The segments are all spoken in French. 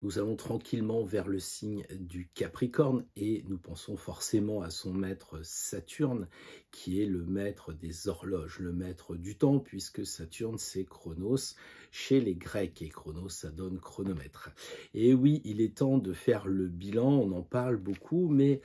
Nous allons tranquillement vers le signe du Capricorne et nous pensons forcément à son maître Saturne, qui est le maître des horloges, le maître du temps, puisque Saturne c'est Chronos chez les Grecs et Chronos ça donne chronomètre. Et oui, il est temps de faire le bilan, on en parle beaucoup, mais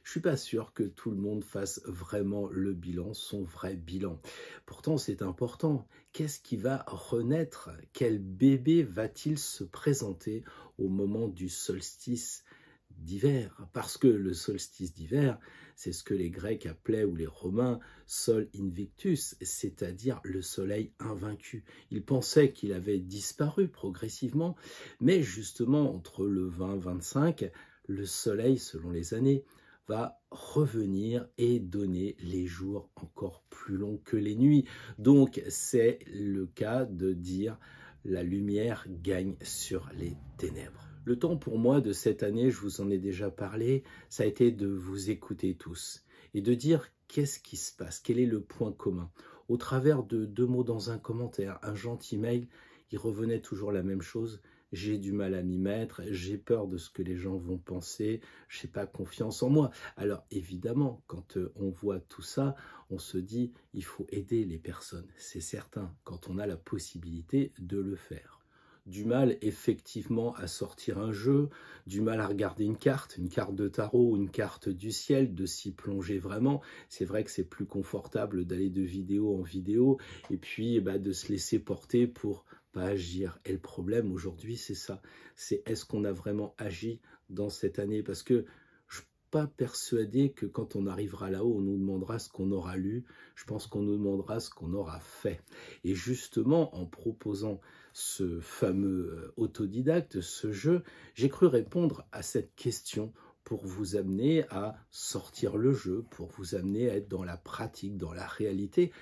je suis pas sûr que tout le monde fasse vraiment le bilan, son vrai bilan. Pourtant, c'est important. Qu'est-ce qui va renaître? Quel bébé va-t-il se présenter au moment du solstice d'hiver? Parce que le solstice d'hiver, c'est ce que les Grecs appelaient, ou les Romains, Sol Invictus, c'est-à-dire le soleil invaincu. Ils pensaient qu'il avait disparu progressivement, mais justement, entre le 20-25, le soleil, selon les années, va revenir et donner les jours encore plus longs que les nuits. Donc, c'est le cas de dire la lumière gagne sur les ténèbres. Le temps pour moi de cette année, je vous en ai déjà parlé, ça a été de vous écouter tous et de dire qu'est-ce qui se passe, quel est le point commun. Au travers de 2 mots dans un commentaire, un gentil mail, il revenait toujours la même chose. J'ai du mal à m'y mettre, j'ai peur de ce que les gens vont penser, je n'ai pas confiance en moi. Alors évidemment, quand on voit tout ça, on se dit il faut aider les personnes, c'est certain, quand on a la possibilité de le faire. Du mal effectivement à sortir un jeu, du mal à regarder une carte de tarot, une carte du ciel, de s'y plonger vraiment. C'est vrai que c'est plus confortable d'aller de vidéo en vidéo et puis de se laisser porter pour pas agir. Et le problème aujourd'hui, c'est ça. C'est est-ce qu'on a vraiment agi dans cette année? Parce que je ne suis pas persuadé que quand on arrivera là-haut, on nous demandera ce qu'on aura lu. Je pense qu'on nous demandera ce qu'on aura fait. Et justement, en proposant ce fameux autodidacte, ce jeu, j'ai cru répondre à cette question pour vous amener à sortir le jeu, pour vous amener à être dans la pratique, dans la réalité.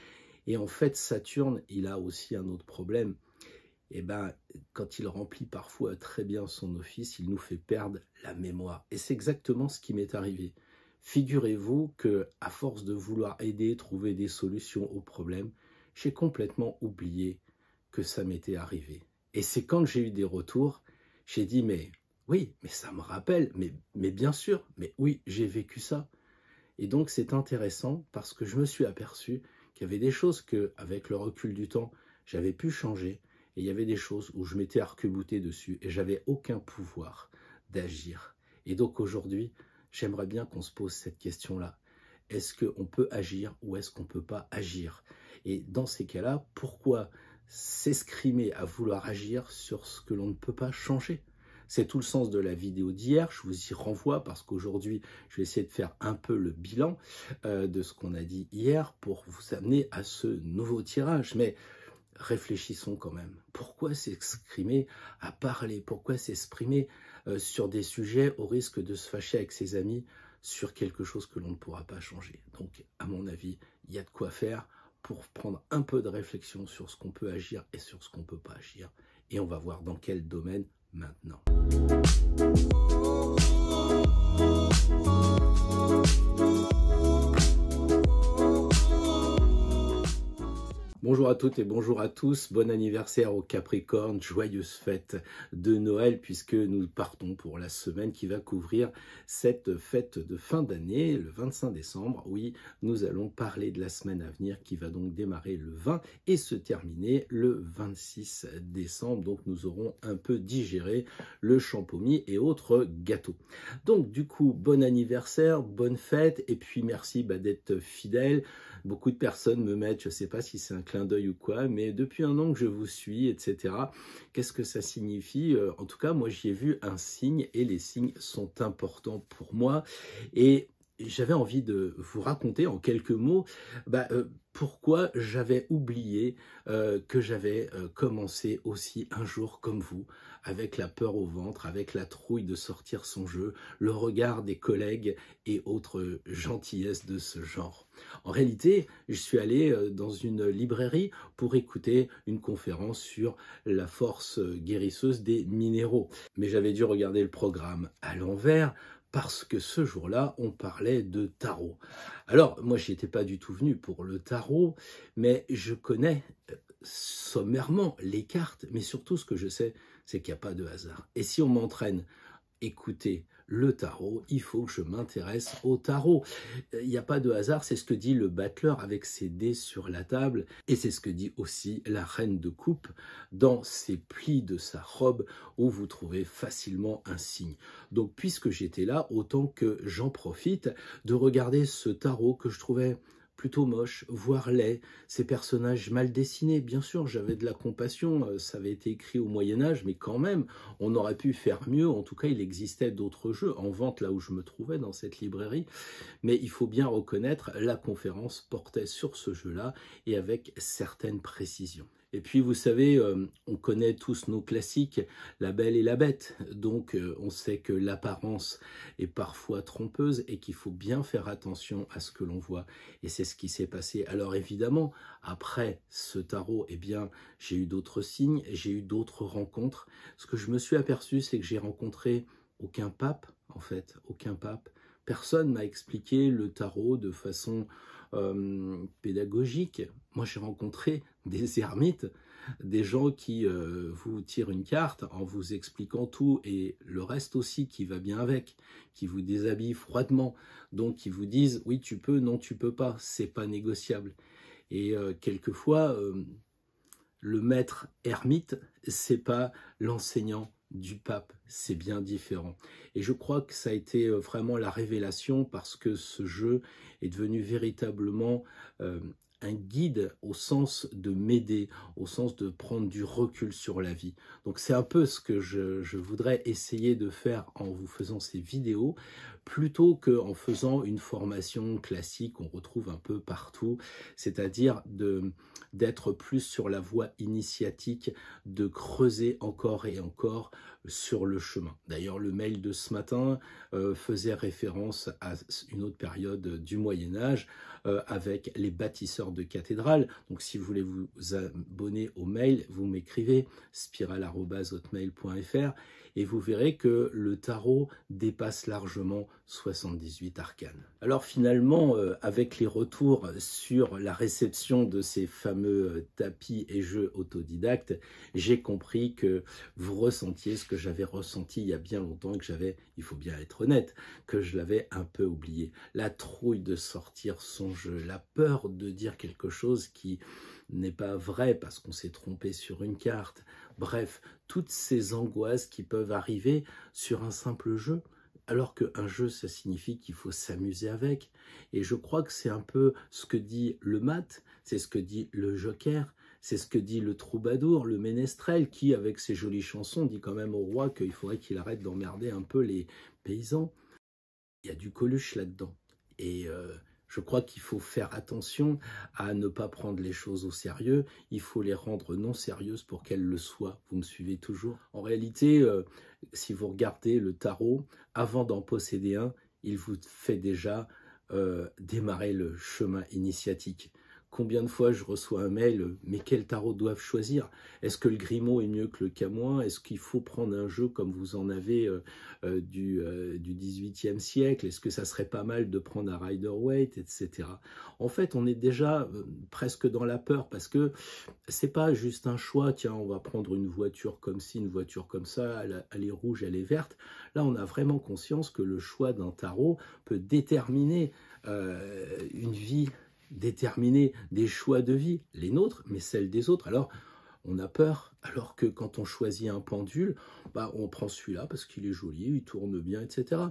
Et en fait, Saturne, il a aussi un autre problème. Quand il remplit parfois très bien son office, il nous fait perdre la mémoire. Et c'est exactement ce qui m'est arrivé. Figurez-vous que, à force de vouloir aider, trouver des solutions aux problèmes, j'ai complètement oublié que ça m'était arrivé. Et c'est quand j'ai eu des retours, j'ai dit, mais oui, mais ça me rappelle, mais bien sûr, mais oui, j'ai vécu ça. Et donc c'est intéressant parce que je me suis aperçu qu'il y avait des choses que, avec le recul du temps, j'avais pu changer. Et il y avait des choses où je m'étais arc-bouté dessus et j'avais aucun pouvoir d'agir. Et donc aujourd'hui, j'aimerais bien qu'on se pose cette question-là. Est-ce qu'on peut agir ou est-ce qu'on ne peut pas agir? Et dans ces cas-là, pourquoi s'escrimer à vouloir agir sur ce que l'on ne peut pas changer? C'est tout le sens de la vidéo d'hier, je vous y renvoie parce qu'aujourd'hui, je vais essayer de faire un peu le bilan de ce qu'on a dit hier pour vous amener à ce nouveau tirage. Mais réfléchissons quand même. Pourquoi s'exprimer à parler? Pourquoi s'exprimer sur des sujets au risque de se fâcher avec ses amis sur quelque chose que l'on ne pourra pas changer? Donc, à mon avis, il y a de quoi faire pour prendre un peu de réflexion sur ce qu'on peut agir et sur ce qu'on ne peut pas agir. Et on va voir dans quel domaine maintenant. Bonjour à toutes et bonjour à tous, bon anniversaire au Capricorne, joyeuse fête de Noël puisque nous partons pour la semaine qui va couvrir cette fête de fin d'année, le 25 décembre. Oui, nous allons parler de la semaine à venir qui va donc démarrer le 20 et se terminer le 26 décembre. Donc nous aurons un peu digéré le champomis et autres gâteaux. Donc du coup, bon anniversaire, bonne fête et puis merci d'être fidèle. Beaucoup de personnes me mettent, je ne sais pas si c'est un clin d'œil ou quoi, mais depuis un an que je vous suis, etc. Qu'est-ce que ça signifie? En tout cas, moi, j'y ai vu un signe et les signes sont importants pour moi. Et j'avais envie de vous raconter en quelques mots pourquoi j'avais oublié que j'avais commencé aussi un jour comme vous, avec la peur au ventre, avec la trouille de sortir son jeu, le regard des collègues et autres gentillesses de ce genre. En réalité, je suis allé dans une librairie pour écouter une conférence sur la force guérisseuse des minéraux. Mais j'avais dû regarder le programme à l'envers parce que ce jour-là, on parlait de tarot. Alors, moi, je n'étais pas du tout venu pour le tarot, mais je connais sommairement les cartes, mais surtout ce que je sais, c'est qu'il n'y a pas de hasard. Et si on m'entraîne, écoutez, le tarot, il faut que je m'intéresse au tarot. Il n'y a pas de hasard, c'est ce que dit le battleur avec ses dés sur la table, et c'est ce que dit aussi la reine de coupe dans ses plis de sa robe, où vous trouvez facilement un signe. Donc puisque j'étais là, autant que j'en profite de regarder ce tarot que je trouvais plutôt moche, voire laid, ces personnages mal dessinés. Bien sûr, j'avais de la compassion, ça avait été écrit au Moyen-Âge, mais quand même, on aurait pu faire mieux. En tout cas, il existait d'autres jeux en vente là où je me trouvais, dans cette librairie. Mais il faut bien reconnaître, la conférence portait sur ce jeu-là et avec certaines précisions. Et puis, vous savez, on connaît tous nos classiques, La Belle et la Bête. Donc, on sait que l'apparence est parfois trompeuse et qu'il faut bien faire attention à ce que l'on voit. Et c'est ce qui s'est passé. Alors, évidemment, après ce tarot, eh bien, j'ai eu d'autres signes, j'ai eu d'autres rencontres. Ce que je me suis aperçu, c'est que j'ai rencontré aucun pape, en fait, aucun pape. Personne m'a expliqué le tarot de façon pédagogique. Moi, j'ai rencontré des ermites, des gens qui vous tirent une carte en vous expliquant tout et le reste aussi qui va bien avec, qui vous déshabillent froidement, donc qui vous disent oui tu peux, non tu peux pas, c'est pas négociable. Et quelquefois, le maître ermite, c'est pas l'enseignant du pape, c'est bien différent. Et je crois que ça a été vraiment la révélation parce que ce jeu est devenu véritablement un guide au sens de m'aider, au sens de prendre du recul sur la vie. Donc c'est un peu ce que je voudrais essayer de faire en vous faisant ces vidéos, plutôt qu'en faisant une formation classique qu'on retrouve un peu partout, c'est-à-dire d'être plus sur la voie initiatique, de creuser encore et encore sur le chemin. D'ailleurs, le mail de ce matin faisait référence à une autre période du Moyen-Âge avec les bâtisseurs de cathédrales. Donc, si vous voulez vous abonner au mail, vous m'écrivez spiral@hotmail.fr et vous verrez que le tarot dépasse largement 78 arcanes. Alors finalement, avec les retours sur la réception de ces fameux tapis et jeux autodidactes, j'ai compris que vous ressentiez ce que j'avais ressenti il y a bien longtemps et que j'avais, il faut bien être honnête, que je l'avais un peu oublié. La trouille de sortir son jeu, la peur de dire quelque chose qui n'est pas vrai parce qu'on s'est trompé sur une carte. Bref, toutes ces angoisses qui peuvent arriver sur un simple jeu, alors qu'un jeu, ça signifie qu'il faut s'amuser avec. Et je crois que c'est un peu ce que dit le mat, c'est ce que dit le joker, c'est ce que dit le troubadour, le ménestrel, qui, avec ses jolies chansons, dit quand même au roi qu'il faudrait qu'il arrête d'emmerder un peu les paysans. Il y a du Coluche là-dedans. Et je crois qu'il faut faire attention à ne pas prendre les choses au sérieux. Il faut les rendre non sérieuses pour qu'elles le soient. Vous me suivez toujours? En réalité, si vous regardez le tarot, avant d'en posséder un, il vous fait déjà démarrer le chemin initiatique. Combien de fois je reçois un mail, mais quel tarot doivent choisir? Est-ce que le Grimaud est mieux que le Camoin? Est-ce qu'il faut prendre un jeu comme vous en avez du XVIIIe siècle? Est-ce que ça serait pas mal de prendre un Rider-Waite, etc. En fait, on est déjà presque dans la peur parce que c'est pas juste un choix, tiens, on va prendre une voiture comme ci, une voiture comme ça, elle est rouge, elle est verte. Là, on a vraiment conscience que le choix d'un tarot peut déterminer une vie, déterminer des choix de vie, les nôtres, mais celles des autres. Alors, on a peur, alors que quand on choisit un pendule, bah, on prend celui-là parce qu'il est joli, il tourne bien, etc.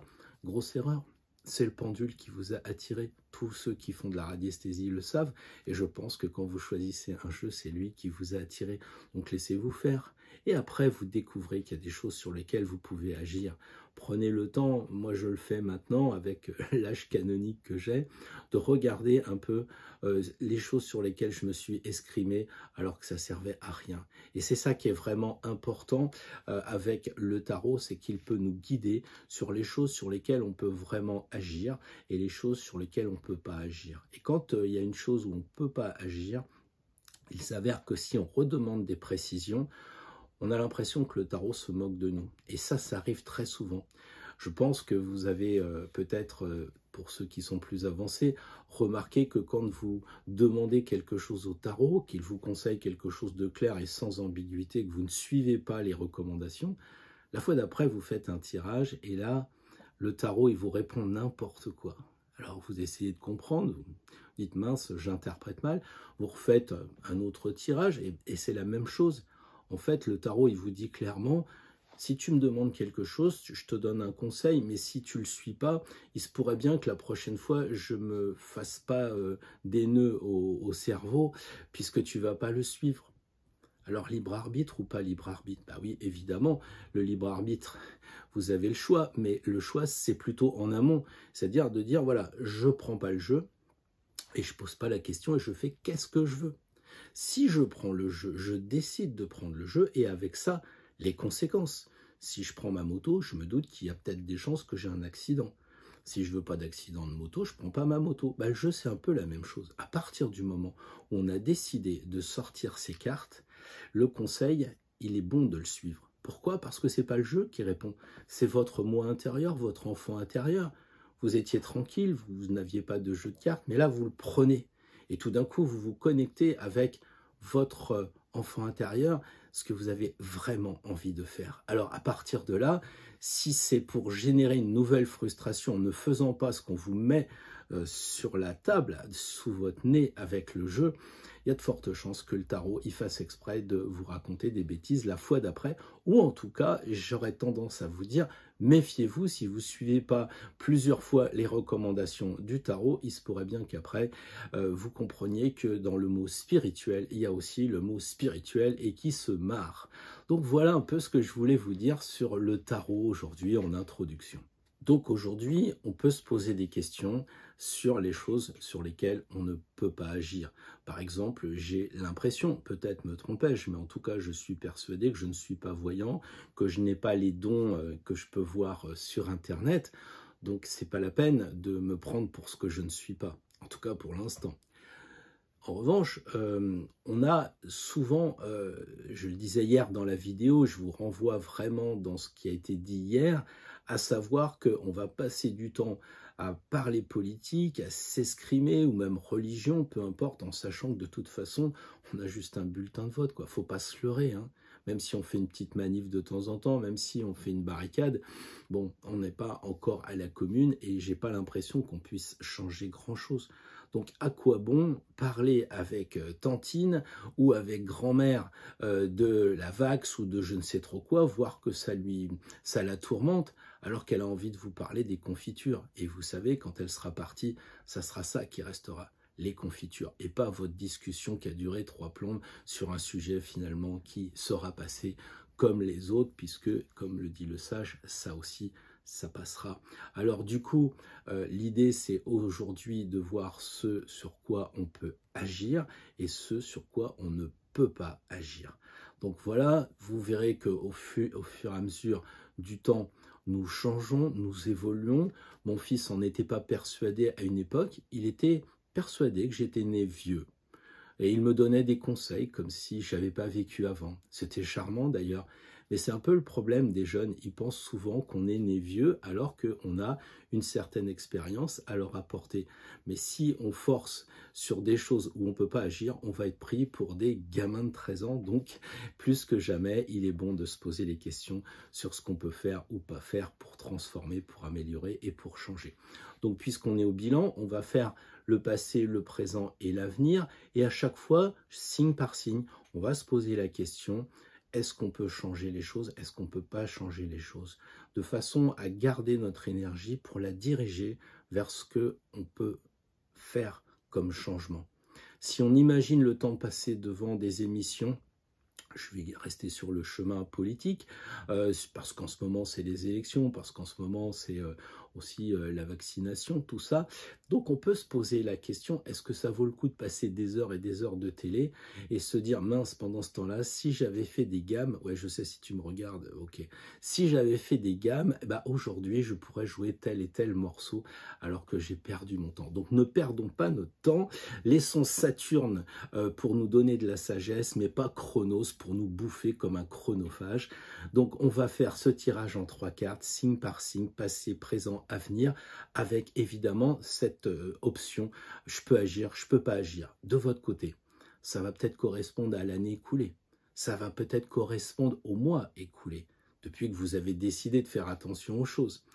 Grosse erreur, c'est le pendule qui vous a attiré. Tous ceux qui font de la radiesthésie le savent, et je pense que quand vous choisissez un jeu, c'est lui qui vous a attiré. Donc laissez-vous faire. Et après, vous découvrez qu'il y a des choses sur lesquelles vous pouvez agir. Prenez le temps, moi je le fais maintenant avec l'âge canonique que j'ai, de regarder un peu les choses sur lesquelles je me suis escrimé alors que ça servait à rien. Et c'est ça qui est vraiment important avec le tarot, c'est qu'il peut nous guider sur les choses sur lesquelles on peut vraiment agir et les choses sur lesquelles on ne peut pas agir. Et quand il y a une chose où on ne peut pas agir, il s'avère que si on redemande des précisions, on a l'impression que le tarot se moque de nous. Et ça arrive très souvent. Je pense que vous avez peut-être, pour ceux qui sont plus avancés, remarqué que quand vous demandez quelque chose au tarot, qu'il vous conseille quelque chose de clair et sans ambiguïté, que vous ne suivez pas les recommandations, la fois d'après, vous faites un tirage et là, le tarot, il vous répond n'importe quoi. Alors vous essayez de comprendre, vous dites mince, j'interprète mal, vous refaites un autre tirage et c'est la même chose. En fait, le tarot, il vous dit clairement, si tu me demandes quelque chose, je te donne un conseil, mais si tu ne le suis pas, il se pourrait bien que la prochaine fois, je ne me fasse pas des nœuds au cerveau, puisque tu ne vas pas le suivre. Alors, libre arbitre ou pas libre arbitre? Bah oui, évidemment, le libre arbitre, vous avez le choix, mais le choix, c'est plutôt en amont. C'est-à-dire de dire, voilà, je ne prends pas le jeu, et je ne pose pas la question, et je fais qu'est-ce que je veux. Si je prends le jeu, je décide de prendre le jeu, et avec ça, les conséquences. Si je prends ma moto, je me doute qu'il y a peut-être des chances que j'ai un accident. Si je veux pas d'accident de moto, je prends pas ma moto. Le jeu, c'est un peu la même chose. À partir du moment où on a décidé de sortir ses cartes, le conseil, il est bon de le suivre. Pourquoi? Parce que c'est pas le jeu qui répond. C'est votre moi intérieur, votre enfant intérieur. Vous étiez tranquille, vous n'aviez pas de jeu de cartes, mais là, vous le prenez. Et tout d'un coup, vous vous connectez avec votre enfant intérieur, ce que vous avez vraiment envie de faire. Alors, à partir de là, si c'est pour générer une nouvelle frustration en ne faisant pas ce qu'on vous met sur la table, sous votre nez avec le jeu, il y a de fortes chances que le tarot il fasse exprès de vous raconter des bêtises la fois d'après, ou en tout cas, j'aurais tendance à vous dire, méfiez-vous, si vous ne suivez pas plusieurs fois les recommandations du tarot, il se pourrait bien qu'après, vous compreniez que dans le mot spirituel, il y a aussi le mot spirituel et qui se marre. Donc voilà un peu ce que je voulais vous dire sur le tarot aujourd'hui en introduction. Donc aujourd'hui, on peut se poser des questions sur les choses sur lesquelles on ne peut pas agir. Par exemple, j'ai l'impression, peut-être me trompais-je, mais en tout cas, je suis persuadé que je ne suis pas voyant, que je n'ai pas les dons que je peux voir sur Internet. Donc, c'est pas la peine de me prendre pour ce que je ne suis pas, en tout cas pour l'instant. En revanche, on a souvent, je le disais hier dans la vidéo, je vous renvoie vraiment dans ce qui a été dit hier, à savoir qu'on va passer du temps à parler politique, à s'escrimer ou même religion, peu importe, en sachant que de toute façon, on a juste un bulletin de vote, quoi. Faut pas se leurrer, hein. Même si on fait une petite manif de temps en temps, même si on fait une barricade, bon, on n'est pas encore à la commune et j'ai pas l'impression qu'on puisse changer grand-chose. Donc, à quoi bon parler avec tantine ou avec grand-mère de la Vax ou de je ne sais trop quoi, voir que ça la tourmente, alors qu'elle a envie de vous parler des confitures. Et vous savez, quand elle sera partie, ça sera ça qui restera, les confitures, et pas votre discussion qui a duré 3 plombes sur un sujet finalement qui sera passé comme les autres, puisque, comme le dit le sage, ça aussi, ça passera. Alors du coup, l'idée c'est aujourd'hui de voir ce sur quoi on peut agir et ce sur quoi on ne peut pas agir. Donc voilà, vous verrez qu'au fur et à mesure du temps, nous changeons, nous évoluons. Mon fils n'en était pas persuadé à une époque, il était persuadé que j'étais né vieux. Et il me donnait des conseils comme si je n'avais pas vécu avant. C'était charmant d'ailleurs. Mais c'est un peu le problème des jeunes. Ils pensent souvent qu'on est né vieux alors qu'on a une certaine expérience à leur apporter. Mais si on force sur des choses où on ne peut pas agir, on va être pris pour des gamins de 13 ans. Donc, plus que jamais, il est bon de se poser les questions sur ce qu'on peut faire ou pas faire pour transformer, pour améliorer et pour changer. Donc, puisqu'on est au bilan, on va faire le passé, le présent et l'avenir. Et à chaque fois, signe par signe, on va se poser la question, est-ce qu'on peut changer les choses? Est-ce qu'on ne peut pas changer les choses? De façon à garder notre énergie pour la diriger vers ce qu'on peut faire comme changement. Si on imagine le temps passé devant des émissions, je vais rester sur le chemin politique, parce qu'en ce moment, c'est les élections, parce qu'en ce moment, aussi la vaccination, tout ça. Donc on peut se poser la question, est-ce que ça vaut le coup de passer des heures et des heures de télé et se dire, mince, pendant ce temps-là, si j'avais fait des gammes, ouais, je sais si tu me regardes, ok, si j'avais fait des gammes, bah, aujourd'hui, je pourrais jouer tel et tel morceau alors que j'ai perdu mon temps. Donc ne perdons pas notre temps, laissons Saturne pour nous donner de la sagesse, mais pas Chronos pour nous bouffer comme un chronophage. Donc on va faire ce tirage en 3 cartes, signe par signe, passé, présent, avenir, avec évidemment cette option, je peux agir, je peux pas agir. De votre côté, ça va peut-être correspondre à l'année écoulée, ça va peut-être correspondre au mois écoulé, depuis que vous avez décidé de faire attention aux choses.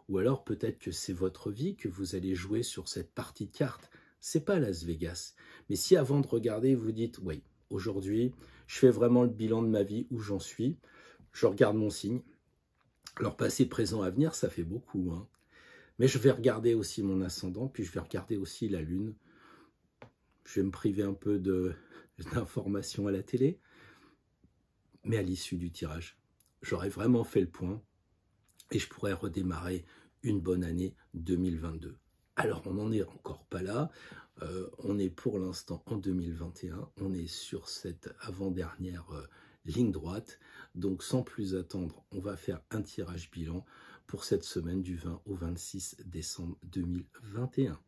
Ou alors peut-être que c'est votre vie que vous allez jouer sur cette partie de cartes. C'est pas Las Vegas. Mais si avant de regarder, vous dites, oui, aujourd'hui, je fais vraiment le bilan de ma vie, où j'en suis, je regarde mon signe. Alors passé, présent, avenir, ça fait beaucoup, hein. Mais je vais regarder aussi mon ascendant, puis je vais regarder aussi la lune. Je vais me priver un peu d'informations à la télé. Mais à l'issue du tirage, j'aurai vraiment fait le point et je pourrais redémarrer une bonne année 2022. Alors, on n'en est encore pas là. On est pour l'instant en 2021. On est sur cette avant-dernière ligne droite. Donc, sans plus attendre, on va faire un tirage bilan pour cette semaine du 20 au 26 décembre 2021.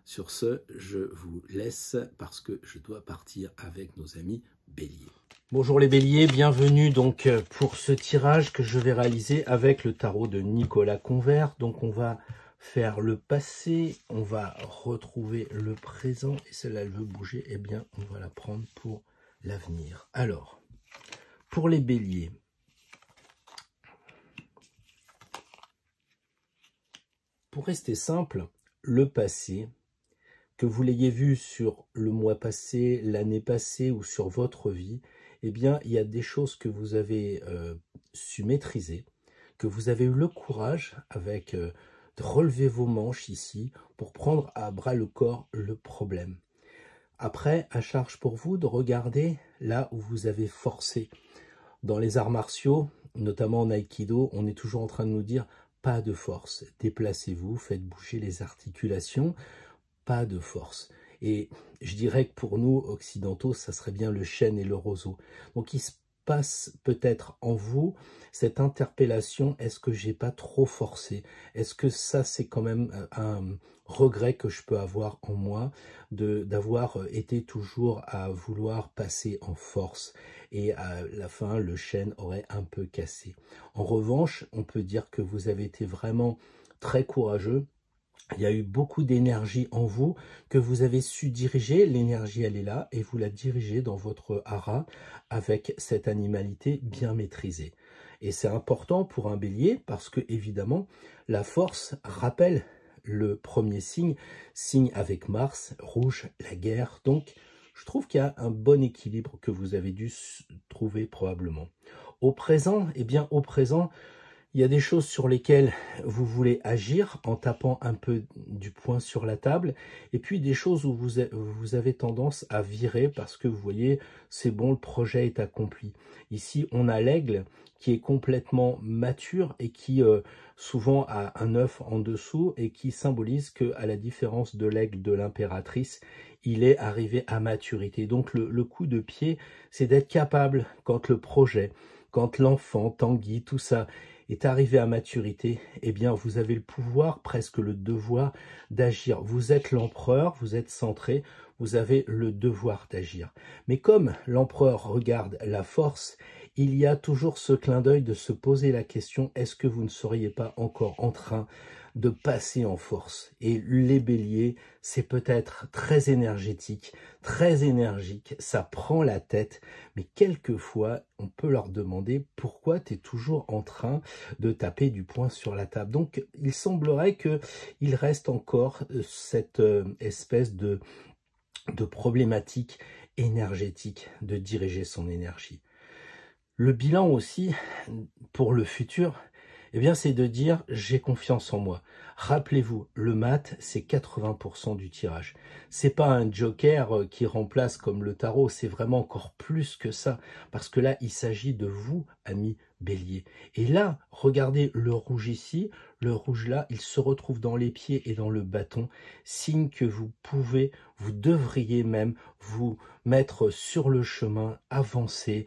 Sur ce, je vous laisse parce que je dois partir avec nos amis béliers. Bonjour les béliers, bienvenue donc pour ce tirage que je vais réaliser avec le tarot de Nicolas Convert. Donc on va faire le passé, on va retrouver le présent et celle-là elle veut bouger, eh bien on va la prendre pour l'avenir. Alors, pour les béliers, pour rester simple, le passé, que vous l'ayez vu sur le mois passé, l'année passée ou sur votre vie, eh bien, il y a des choses que vous avez su maîtriser, que vous avez eu le courage avec de relever vos manches ici pour prendre à bras le corps le problème. Après, à charge pour vous de regarder là où vous avez forcé. Dans les arts martiaux, notamment en Aïkido, on est toujours en train de nous dire pas de force. Déplacez-vous, faites bouger les articulations, pas de force. Et je dirais que pour nous, occidentaux, ça serait bien le chêne et le roseau. Donc il se passe peut-être en vous cette interpellation, est-ce que j'ai pas trop forcé? Est-ce que ça c'est quand même un regret que je peux avoir en moi d'avoir été toujours à vouloir passer en force et à la fin le chêne aurait un peu cassé. En revanche, on peut dire que vous avez été vraiment très courageux. Il y a eu beaucoup d'énergie en vous que vous avez su diriger. L'énergie, elle est là et vous la dirigez dans votre hara avec cette animalité bien maîtrisée. Et c'est important pour un bélier parce que, évidemment, la force rappelle le premier signe, signe avec Mars, rouge, la guerre. Donc, je trouve qu'il y a un bon équilibre que vous avez dû trouver probablement. Au présent, eh bien, au présent, il y a des choses sur lesquelles vous voulez agir en tapant un peu du poing sur la table et puis des choses où vous avez tendance à virer parce que vous voyez, c'est bon, le projet est accompli. Ici, on a l'aigle qui est complètement mature et qui souvent a un œuf en dessous et qui symbolise que, à la différence de l'aigle de l'impératrice, il est arrivé à maturité. Donc le coup de pied, c'est d'être capable quand le projet, quand l'enfant, Tanguy, tout ça est arrivé à maturité, eh bien, vous avez le pouvoir, presque le devoir d'agir. Vous êtes l'empereur, vous êtes centré, vous avez le devoir d'agir. Mais comme l'empereur regarde la force, il y a toujours ce clin d'œil de se poser la question, est-ce que vous ne seriez pas encore en train de passer en force? Et les béliers, c'est peut-être très énergétique, très énergique, ça prend la tête, mais quelquefois, on peut leur demander pourquoi tu es toujours en train de taper du poing sur la table. Donc, il semblerait qu'il reste encore cette espèce de problématique énergétique de diriger son énergie. Le bilan aussi, pour le futur, eh bien, c'est de dire « j'ai confiance en moi ». Rappelez-vous, le mat, c'est 80% du tirage. C'est pas un joker qui remplace comme le tarot, c'est vraiment encore plus que ça. Parce que là, il s'agit de vous, amis bélier. Et là, regardez le rouge ici, le rouge là, il se retrouve dans les pieds et dans le bâton, signe que vous devriez même vous mettre sur le chemin, avancer.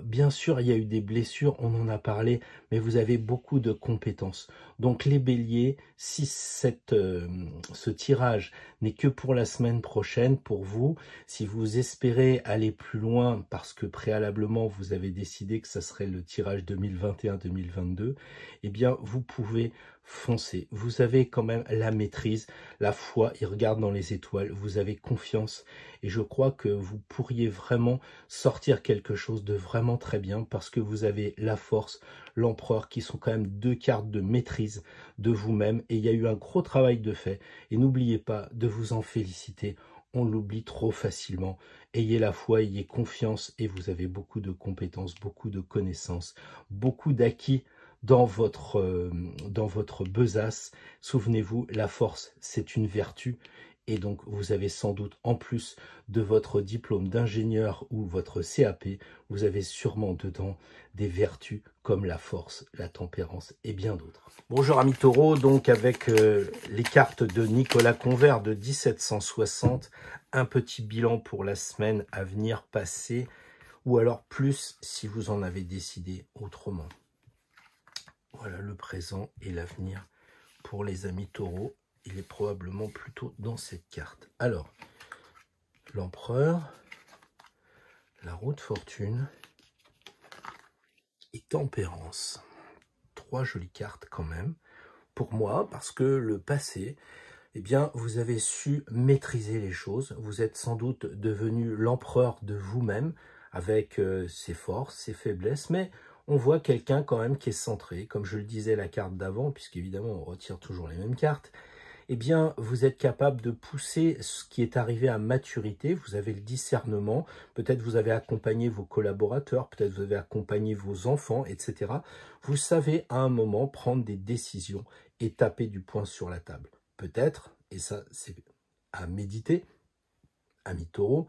Bien sûr, il y a eu des blessures, on en a parlé, mais vous avez beaucoup de compétences. Donc les béliers, si ce tirage n'est que pour la semaine prochaine, pour vous, si vous espérez aller plus loin, parce que préalablement vous avez décidé que ça serait le tirage 2021-2022, eh bien vous pouvez foncer. Vous avez quand même la maîtrise, la foi, il regarde dans les étoiles, vous avez confiance et je crois que vous pourriez vraiment sortir quelque chose de vraiment très bien parce que vous avez la force, l'empereur qui sont quand même 2 cartes de maîtrise de vous-même et il y a eu un gros travail de fait et n'oubliez pas de vous en féliciter. On l'oublie trop facilement. Ayez la foi, ayez confiance et vous avez beaucoup de compétences, beaucoup de connaissances, beaucoup d'acquis dans votre besace. Souvenez-vous, la force, c'est une vertu. Et donc, vous avez sans doute, en plus de votre diplôme d'ingénieur ou votre CAP, vous avez sûrement dedans des vertus comme la force, la tempérance et bien d'autres. Bonjour amis taureaux, donc avec les cartes de Nicolas Convert de 1760, un petit bilan pour la semaine à venir passer, ou alors plus si vous en avez décidé autrement. Voilà le présent et l'avenir pour les amis taureaux. Il est probablement plutôt dans cette carte. Alors, l'empereur, la roue de fortune et tempérance. 3 jolies cartes quand même, pour moi, parce que le passé, eh bien, vous avez su maîtriser les choses. Vous êtes sans doute devenu l'empereur de vous-même, avec ses forces, ses faiblesses, mais on voit quelqu'un quand même qui est centré, comme je le disais la carte d'avant, puisqu'évidemment on retire toujours les mêmes cartes. Eh bien, vous êtes capable de pousser ce qui est arrivé à maturité. Vous avez le discernement. Peut-être vous avez accompagné vos collaborateurs, peut-être vous avez accompagné vos enfants, etc. Vous savez à un moment prendre des décisions et taper du poing sur la table. Peut-être, et ça c'est à méditer, amis taureaux,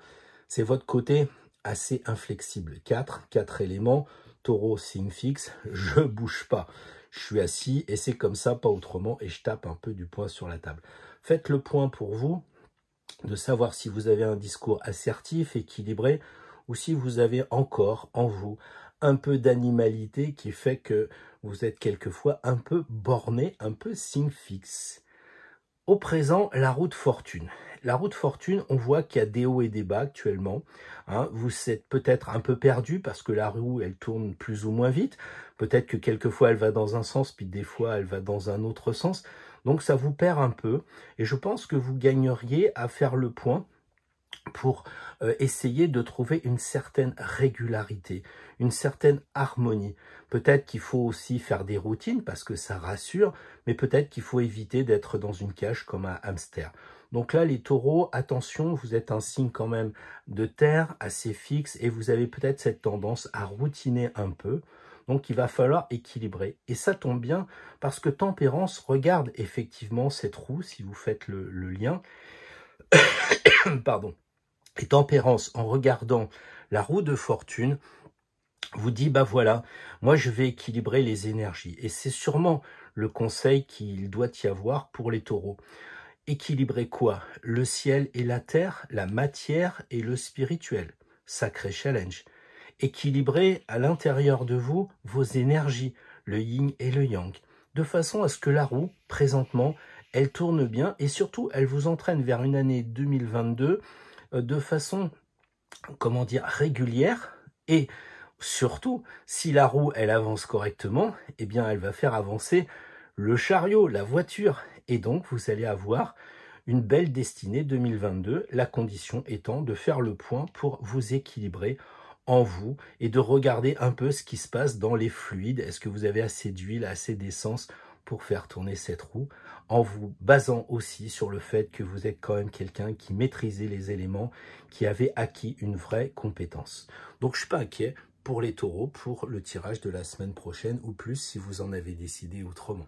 c'est votre côté assez inflexible. 4 éléments, taureau, signe fixe, je bouge pas. Je suis assis et c'est comme ça, pas autrement, et je tape un peu du poing sur la table. Faites le point pour vous, de savoir si vous avez un discours assertif, équilibré, ou si vous avez encore en vous un peu d'animalité qui fait que vous êtes quelquefois un peu borné, un peu signe fixe. Au présent, la roue de fortune. La roue de fortune, on voit qu'il y a des hauts et des bas actuellement. Hein, vous êtes peut-être un peu perdu parce que la roue, elle tourne plus ou moins vite. Peut-être que quelquefois, elle va dans un sens, puis des fois, elle va dans un autre sens. Donc, ça vous perd un peu. Et je pense que vous gagneriez à faire le point pour essayer de trouver une certaine régularité, une certaine harmonie. Peut-être qu'il faut aussi faire des routines parce que ça rassure, mais peut-être qu'il faut éviter d'être dans une cage comme un hamster. Donc là, les taureaux, attention, vous êtes un signe quand même de terre assez fixe et vous avez peut-être cette tendance à routiner un peu. Donc, il va falloir équilibrer. Et ça tombe bien parce que Tempérance regarde effectivement cette roue, si vous faites le lien. Pardon. Et Tempérance, en regardant la roue de fortune, vous dit, bah voilà, moi je vais équilibrer les énergies. Et c'est sûrement le conseil qu'il doit y avoir pour les taureaux. Équilibrer quoi? Le ciel et la terre, la matière et le spirituel. Sacré challenge. Équilibrer à l'intérieur de vous vos énergies, le yin et le yang, de façon à ce que la roue, présentement, elle tourne bien et surtout, elle vous entraîne vers une année 2022 de façon, comment dire, régulière et surtout, si la roue, elle avance correctement, eh bien, elle va faire avancer le chariot, la voiture. Et donc, vous allez avoir une belle destinée 2022, la condition étant de faire le point pour vous équilibrer en vous et de regarder un peu ce qui se passe dans les fluides. Est-ce que vous avez assez d'huile, assez d'essence pour faire tourner cette roue, en vous basant aussi sur le fait que vous êtes quand même quelqu'un qui maîtrisait les éléments, qui avait acquis une vraie compétence. Donc, je ne suis pas inquiet pour les taureaux, pour le tirage de la semaine prochaine, ou plus si vous en avez décidé autrement.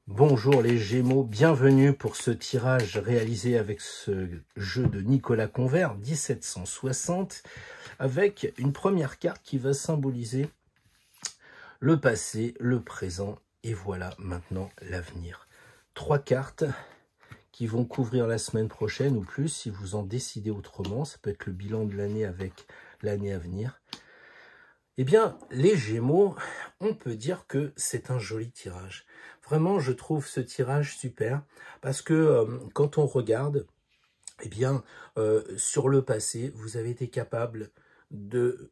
Bonjour les Gémeaux, bienvenue pour ce tirage réalisé avec ce jeu de Nicolas Convert, 1760, avec une première carte qui va symboliser le passé, le présent Et voilà maintenant l'avenir. 3 cartes qui vont couvrir la semaine prochaine ou plus, si vous en décidez autrement. Ça peut être le bilan de l'année avec l'année à venir. Eh bien, les Gémeaux, on peut dire que c'est un joli tirage. Vraiment, je trouve ce tirage super, parce que quand on regarde, eh bien, sur le passé, vous avez été capable de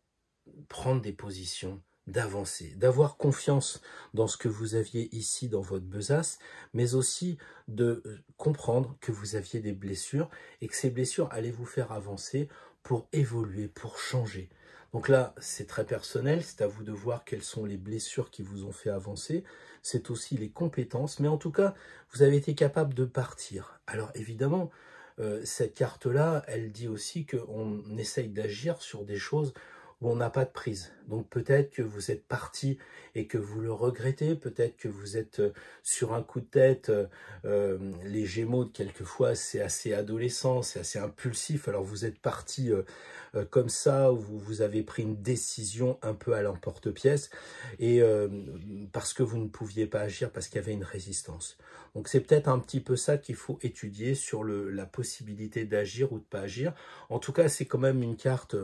prendre des positions, d'avancer, d'avoir confiance dans ce que vous aviez ici dans votre besace, mais aussi de comprendre que vous aviez des blessures et que ces blessures allaient vous faire avancer pour évoluer, pour changer. Donc là, c'est très personnel, c'est à vous de voir quelles sont les blessures qui vous ont fait avancer, c'est aussi les compétences, mais en tout cas, vous avez été capable de partir. Alors évidemment, cette carte-là, elle dit aussi qu'on essaye d'agir sur des choses où on n'a pas de prise. Donc peut-être que vous êtes parti et que vous le regrettez, peut-être que vous êtes sur un coup de tête, les Gémeaux, quelquefois, c'est assez adolescent, c'est assez impulsif, alors vous êtes parti comme ça, où vous avez pris une décision un peu à l'emporte-pièce, et parce que vous ne pouviez pas agir, parce qu'il y avait une résistance. Donc c'est peut-être un petit peu ça qu'il faut étudier sur la possibilité d'agir ou de pas agir. En tout cas, c'est quand même une carte,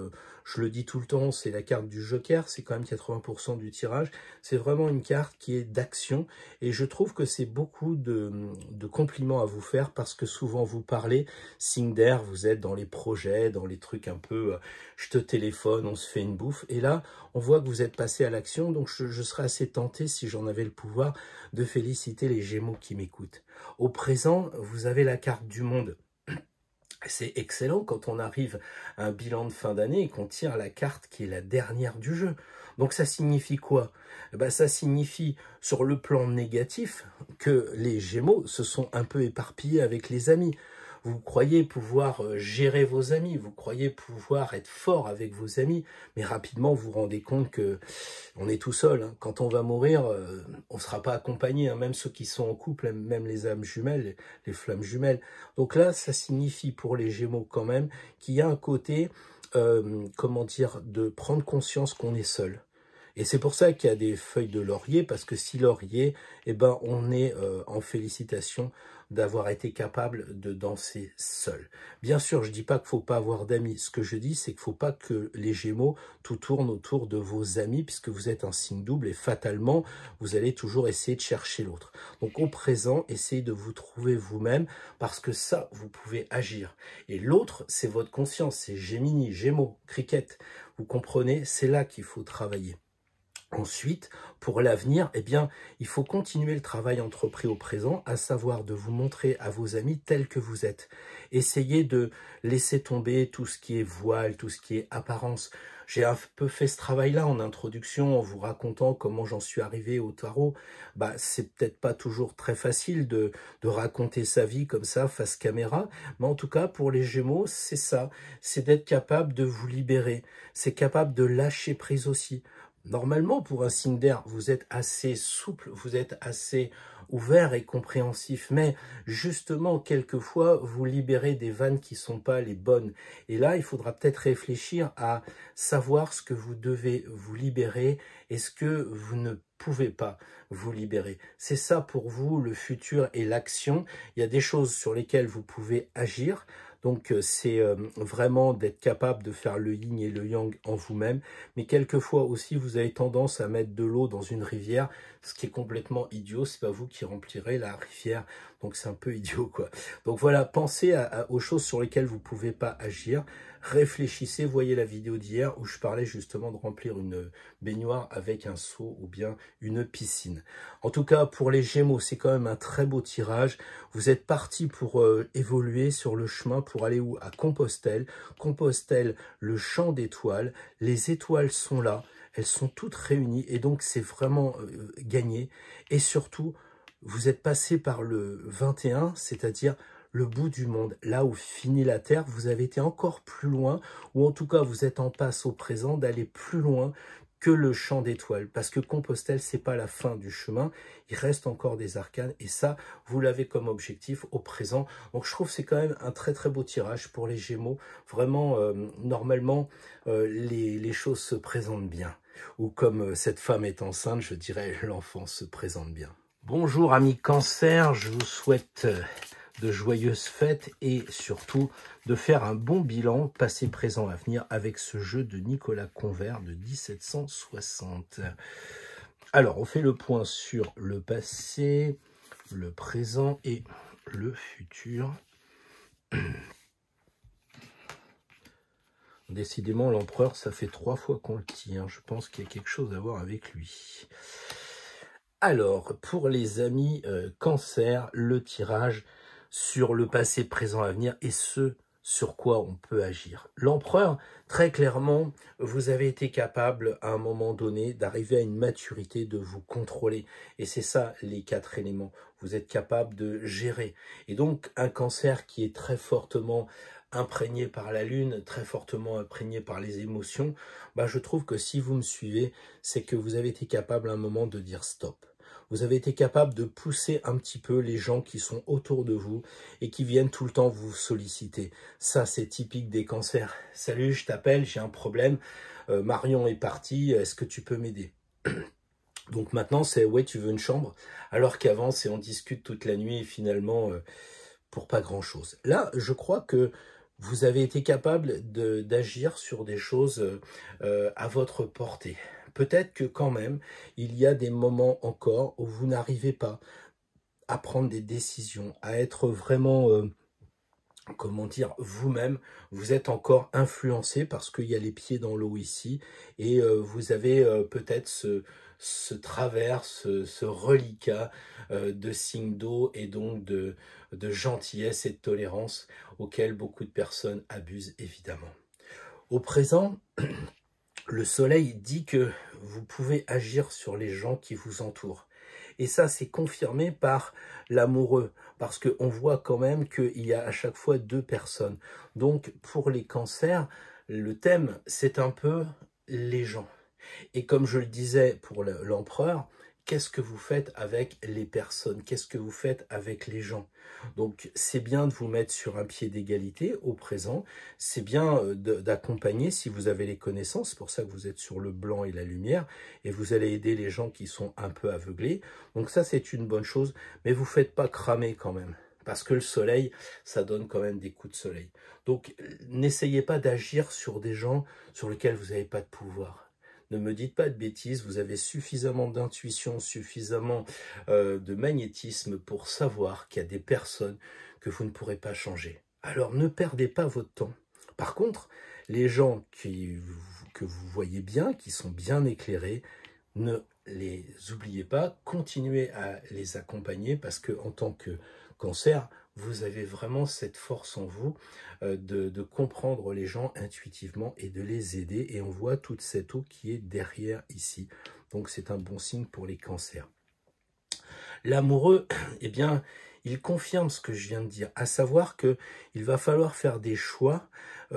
je le dis tout le temps, c'est la carte du Joker, c'est quand même 80% du tirage. C'est vraiment une carte qui est d'action, et je trouve que c'est beaucoup de compliments à vous faire, parce que souvent vous parlez, signe d'air, vous êtes dans les projets, dans les trucs un peu, je te téléphone, on se fait une bouffe, et là, on voit que vous êtes passé à l'action, donc je serais assez tenté, si j'en avais le pouvoir, de féliciter les Gémeaux qui m'écoutent. Au présent, vous avez la carte du monde. C'est excellent quand on arrive à un bilan de fin d'année et qu'on tire la carte qui est la dernière du jeu. Donc ça signifie quoi? Ça signifie, sur le plan négatif, que les Gémeaux se sont un peu éparpillés avec les amis. Vous croyez pouvoir gérer vos amis, vous croyez pouvoir être fort avec vos amis, mais rapidement vous vous rendez compte que on est tout seul. Hein. Quand on va mourir, on ne sera pas accompagné, hein. Même ceux qui sont en couple, même les âmes jumelles, les flammes jumelles. Donc là, ça signifie pour les Gémeaux quand même qu'il y a un côté, comment dire, de prendre conscience qu'on est seul. Et c'est pour ça qu'il y a des feuilles de laurier, parce que si laurier, eh ben, on est en félicitations d'avoir été capable de danser seul. Bien sûr, je ne dis pas qu'il ne faut pas avoir d'amis. Ce que je dis, c'est qu'il ne faut pas que les Gémeaux, tout tourne autour de vos amis, puisque vous êtes un signe double et fatalement, vous allez toujours essayer de chercher l'autre. Donc au présent, essayez de vous trouver vous-même, parce que ça, vous pouvez agir. Et l'autre, c'est votre conscience, c'est Gémini, Gémeaux, Cricket. Vous comprenez, c'est là qu'il faut travailler. Ensuite, pour l'avenir, eh bien, il faut continuer le travail entrepris au présent, à savoir de vous montrer à vos amis tels que vous êtes. Essayez de laisser tomber tout ce qui est voile, tout ce qui est apparence. J'ai un peu fait ce travail-là en introduction, en vous racontant comment j'en suis arrivé au tarot. C'est peut-être pas toujours très facile de raconter sa vie comme ça, face caméra, mais en tout cas, pour les Gémeaux, c'est ça. C'est d'être capable de vous libérer. C'est capable de lâcher prise aussi. Normalement, pour un signe d'air, vous êtes assez souple, vous êtes assez ouvert et compréhensif, mais justement, quelquefois, vous libérez des vannes qui ne sont pas les bonnes. Et là, il faudra peut-être réfléchir à savoir ce que vous devez vous libérer et ce que vous ne pouvez pas vous libérer. C'est ça pour vous, le futur et l'action. Il y a des choses sur lesquelles vous pouvez agir. Donc, c'est vraiment d'être capable de faire le yin et le yang en vous-même. Mais quelquefois aussi, vous avez tendance à mettre de l'eau dans une rivière, ce qui est complètement idiot. C'est pas vous qui remplirez la rivière. Donc, c'est un peu idiot, quoi. Donc, voilà, pensez aux choses sur lesquelles vous ne pouvez pas agir. Réfléchissez, voyez la vidéo d'hier où je parlais justement de remplir une baignoire avec un seau ou bien une piscine. En tout cas, pour les Gémeaux, c'est quand même un très beau tirage. Vous êtes parti pour évoluer sur le chemin pour aller où? À Compostelle. Compostelle, le champ d'étoiles. Les étoiles sont là. Elles sont toutes réunies et donc c'est vraiment gagné. Et surtout, vous êtes passé par le 21, c'est-à-dire le bout du monde, là où finit la Terre, vous avez été encore plus loin, ou en tout cas vous êtes en passe au présent d'aller plus loin que le champ d'étoiles, parce que Compostelle, c'est pas la fin du chemin, il reste encore des arcanes, et ça, vous l'avez comme objectif au présent. Donc je trouve que c'est quand même un très très beau tirage pour les Gémeaux, vraiment, normalement, les choses se présentent bien. Ou comme cette femme est enceinte, je dirais l'enfant se présente bien. Bonjour amis Cancer, je vous souhaite de joyeuses fêtes et surtout de faire un bon bilan passé, présent, avenir avec ce jeu de Nicolas Convert de 1760. Alors, on fait le point sur le passé, le présent et le futur. Décidément, l'empereur, ça fait 3 fois qu'on le tire. Je pense qu'il y a quelque chose à voir avec lui. Alors, pour les amis Cancer, le tirage sur le passé, présent, avenir et ce sur quoi on peut agir. L'empereur, très clairement, vous avez été capable à un moment donné d'arriver à une maturité, de vous contrôler. Et c'est ça les 4 éléments. Vous êtes capable de gérer. Et donc, un Cancer qui est très fortement imprégné par la lune, très fortement imprégné par les émotions, bah, je trouve que si vous me suivez, c'est que vous avez été capable à un moment de dire stop. Vous avez été capable de pousser un petit peu les gens qui sont autour de vous et qui viennent tout le temps vous solliciter. Ça, c'est typique des Cancers. « Salut, je t'appelle, j'ai un problème. Marion est partie, est-ce que tu peux m'aider ?» Donc maintenant, c'est « ouais, tu veux une chambre ?» Alors qu'avant, c'est « on discute toute la nuit et finalement, pour pas grand-chose. » Là, je crois que vous avez été capable d'agir sur des choses à votre portée. Peut-être que quand même, il y a des moments encore où vous n'arrivez pas à prendre des décisions, à être vraiment, comment dire, vous-même. Vous êtes encore influencé parce qu'il y a les pieds dans l'eau ici et vous avez peut-être ce travers, ce reliquat de signes d'eau et donc de gentillesse et de tolérance auquel beaucoup de personnes abusent évidemment. Au présent, le soleil dit que vous pouvez agir sur les gens qui vous entourent. Et ça, c'est confirmé par l'amoureux, parce qu'on voit quand même qu'il y a à chaque fois 2 personnes. Donc, pour les Cancers, le thème, c'est un peu les gens. Et comme je le disais pour l'empereur, qu'est-ce que vous faites avec les personnes? Qu'est-ce que vous faites avec les gens? Donc, c'est bien de vous mettre sur un pied d'égalité au présent. C'est bien d'accompagner si vous avez les connaissances. C'est pour ça que vous êtes sur le blanc et la lumière. Et vous allez aider les gens qui sont un peu aveuglés. Donc ça, c'est une bonne chose. Mais vous ne faites pas cramer quand même. Parce que le soleil, ça donne quand même des coups de soleil. Donc, n'essayez pas d'agir sur des gens sur lesquels vous n'avez pas de pouvoir. Ne me dites pas de bêtises, vous avez suffisamment d'intuition, suffisamment de magnétisme pour savoir qu'il y a des personnes que vous ne pourrez pas changer. Alors ne perdez pas votre temps. Par contre, les gens que vous voyez bien, qui sont bien éclairés, ne les oubliez pas, continuez à les accompagner parce que en tant que Cancer, vous avez vraiment cette force en vous de comprendre les gens intuitivement et de les aider. Et on voit toute cette eau qui est derrière ici. Donc c'est un bon signe pour les Cancers. L'amoureux, eh bien, il confirme ce que je viens de dire, à savoir qu'il va falloir faire des choix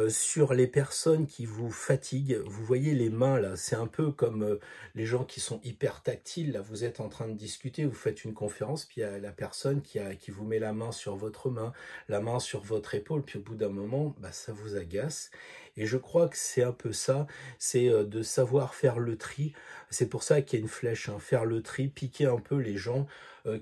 sur les personnes qui vous fatiguent. Vous voyez les mains là, c'est un peu comme les gens qui sont hyper tactiles. Là, vous êtes en train de discuter, vous faites une conférence, puis il y a la personne qui vous met la main sur votre main, la main sur votre épaule, puis au bout d'un moment, bah, ça vous agace. Et je crois que c'est un peu ça, c'est de savoir faire le tri. C'est pour ça qu'il y a une flèche, hein, faire le tri, piquer un peu les gens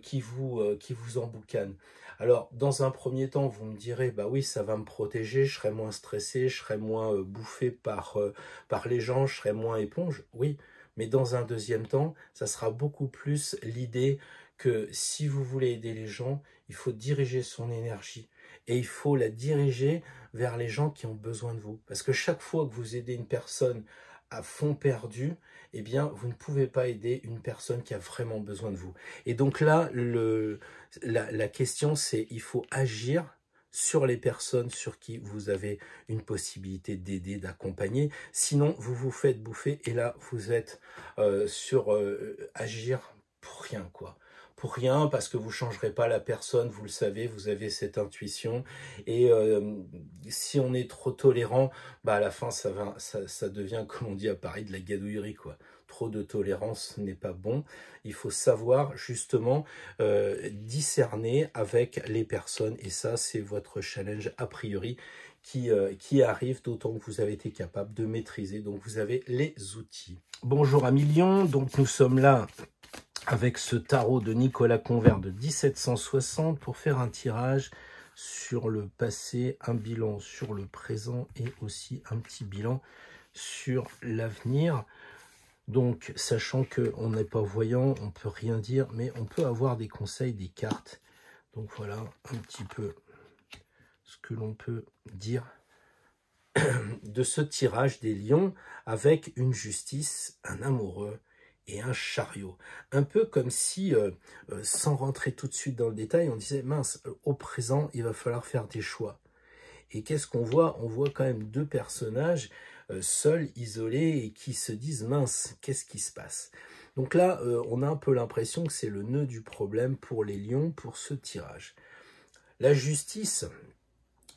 qui vous emboucanent. Alors, dans un premier temps, vous me direz, bah oui, ça va me protéger, je serai moins stressé, je serai moins bouffé par les gens, je serai moins éponge. Oui, mais dans un deuxième temps, ça sera beaucoup plus l'idée que si vous voulez aider les gens, il faut diriger son énergie. Et il faut la diriger vers les gens qui ont besoin de vous. Parce que chaque fois que vous aidez une personne à fond perdu, eh bien, vous ne pouvez pas aider une personne qui a vraiment besoin de vous. Et donc là, la question, c'est il faut agir sur les personnes sur qui vous avez une possibilité d'aider, d'accompagner. Sinon, vous vous faites bouffer et là, vous êtes sur agir pour rien, quoi. Pour rien, parce que vous ne changerez pas la personne, vous le savez, vous avez cette intuition. Et si on est trop tolérant, bah à la fin, ça devient, comme on dit à Paris, de la gadouillerie, quoi. trop de tolérance n'est pas bon. Il faut savoir justement discerner avec les personnes. Et ça, c'est votre challenge a priori qui arrive, d'autant que vous avez été capable de maîtriser. Donc, vous avez les outils. Bonjour amis Lions, donc nous sommes là avec ce tarot de Nicolas Convert de 1760 pour faire un tirage sur le passé, un bilan sur le présent et aussi un petit bilan sur l'avenir. Donc, sachant qu'on n'est pas voyant, on ne peut rien dire, mais on peut avoir des conseils, des cartes. Donc voilà un petit peu ce que l'on peut dire de ce tirage des lions avec une justice, un amoureux et un chariot. Un peu comme si, sans rentrer tout de suite dans le détail, on disait, mince, au présent, il va falloir faire des choix. Et qu'est-ce qu'on voit? On voit quand même deux personnages seuls, isolés, et qui se disent, mince, qu'est-ce qui se passe? Donc là, on a un peu l'impression que c'est le nœud du problème pour les lions, pour ce tirage. La justice,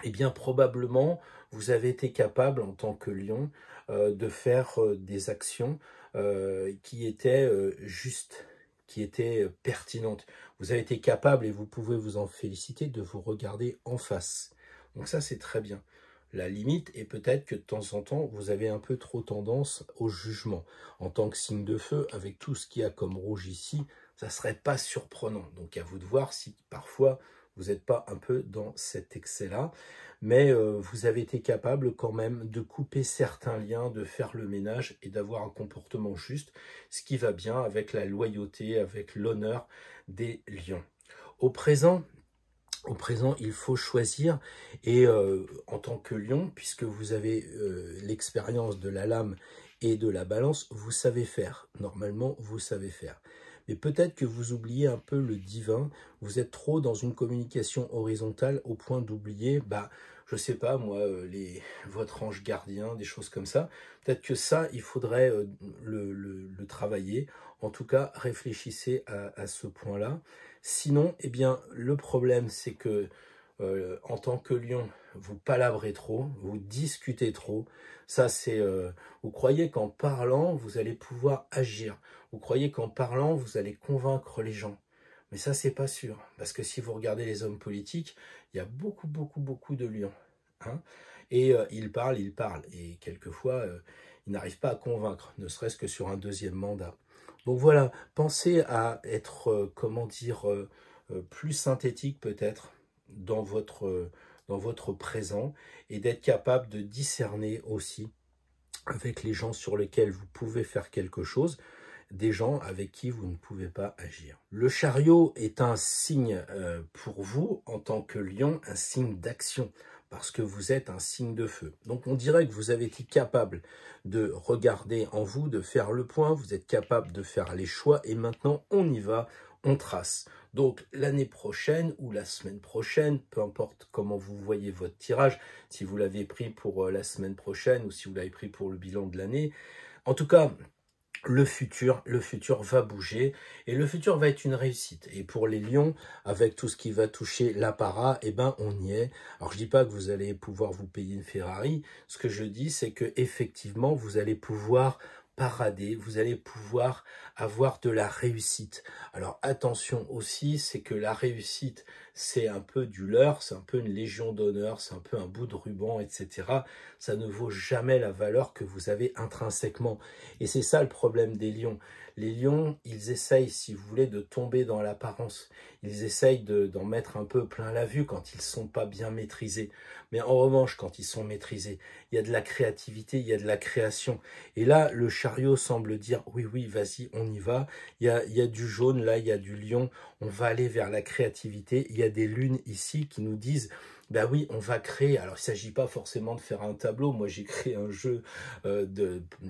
eh bien probablement, vous avez été capable en tant que lion de faire des actions qui étaient justes, qui étaient pertinentes. Vous avez été capable, et vous pouvez vous en féliciter, de vous regarder en face. Donc ça, c'est très bien. La limite est peut-être que de temps en temps, vous avez un peu trop tendance au jugement. En tant que signe de feu, avec tout ce qu'il y a comme rouge ici, ça ne serait pas surprenant. Donc à vous de voir si parfois vous n'êtes pas un peu dans cet excès-là. Mais vous avez été capable quand même de couper certains liens, de faire le ménage et d'avoir un comportement juste, ce qui va bien avec la loyauté, avec l'honneur des lions. Au présent, il faut choisir et en tant que lion, puisque vous avez l'expérience de la lame et de la balance, vous savez faire. Normalement, vous savez faire. Mais peut-être que vous oubliez un peu le divin, vous êtes trop dans une communication horizontale au point d'oublier, je sais pas moi, votre ange gardien, des choses comme ça. Peut-être que ça, il faudrait le travailler. En tout cas, réfléchissez à ce point-là. Sinon, eh bien, le problème, c'est que en tant que lion, vous palabrez trop, vous discutez trop. Ça, c'est, vous croyez qu'en parlant, vous allez pouvoir agir. Vous croyez qu'en parlant, vous allez convaincre les gens. Mais ça, c'est pas sûr. Parce que si vous regardez les hommes politiques, il y a beaucoup de lions. Hein, et ils parlent. Et quelquefois, ils n'arrivent pas à convaincre, ne serait-ce que sur un deuxième mandat. Donc voilà, pensez à être, comment dire, plus synthétique peut-être dans votre présent et d'être capable de discerner aussi avec les gens sur lesquels vous pouvez faire quelque chose, des gens avec qui vous ne pouvez pas agir. Le chariot est un signe pour vous, en tant que lion, un signe d'action, parce que vous êtes un signe de feu. Donc on dirait que vous avez été capable de regarder en vous, de faire le point, vous êtes capable de faire les choix, et maintenant on y va, on trace. Donc l'année prochaine ou la semaine prochaine, peu importe comment vous voyez votre tirage, si vous l'avez pris pour la semaine prochaine ou si vous l'avez pris pour le bilan de l'année, en tout cas, le futur va bouger et le futur va être une réussite. Et pour les lions, avec tout ce qui va toucher l'apparat, eh ben on y est. Alors je dis pas que vous allez pouvoir vous payer une Ferrari. Ce que je dis, c'est que effectivement vous allez pouvoir parader, vous allez pouvoir avoir de la réussite. Alors attention aussi, c'est que la réussite, c'est un peu du leurre, c'est un peu une légion d'honneur, c'est un peu un bout de ruban, etc. Ça ne vaut jamais la valeur que vous avez intrinsèquement. Et c'est ça le problème des lions. Les lions, ils essayent, si vous voulez, de tomber dans l'apparence. Ils essayent d'en mettre un peu plein la vue quand ils ne sont pas bien maîtrisés. Mais en revanche, quand ils sont maîtrisés, il y a de la créativité, il y a de la création. Et là, le chariot semble dire, oui, vas-y, on y va. Il y a du jaune, là, il y a du lion. On va aller vers la créativité. Il y a des lunes ici qui nous disent, ben oui, on va créer. Alors, il ne s'agit pas forcément de faire un tableau. Moi, j'ai créé un jeu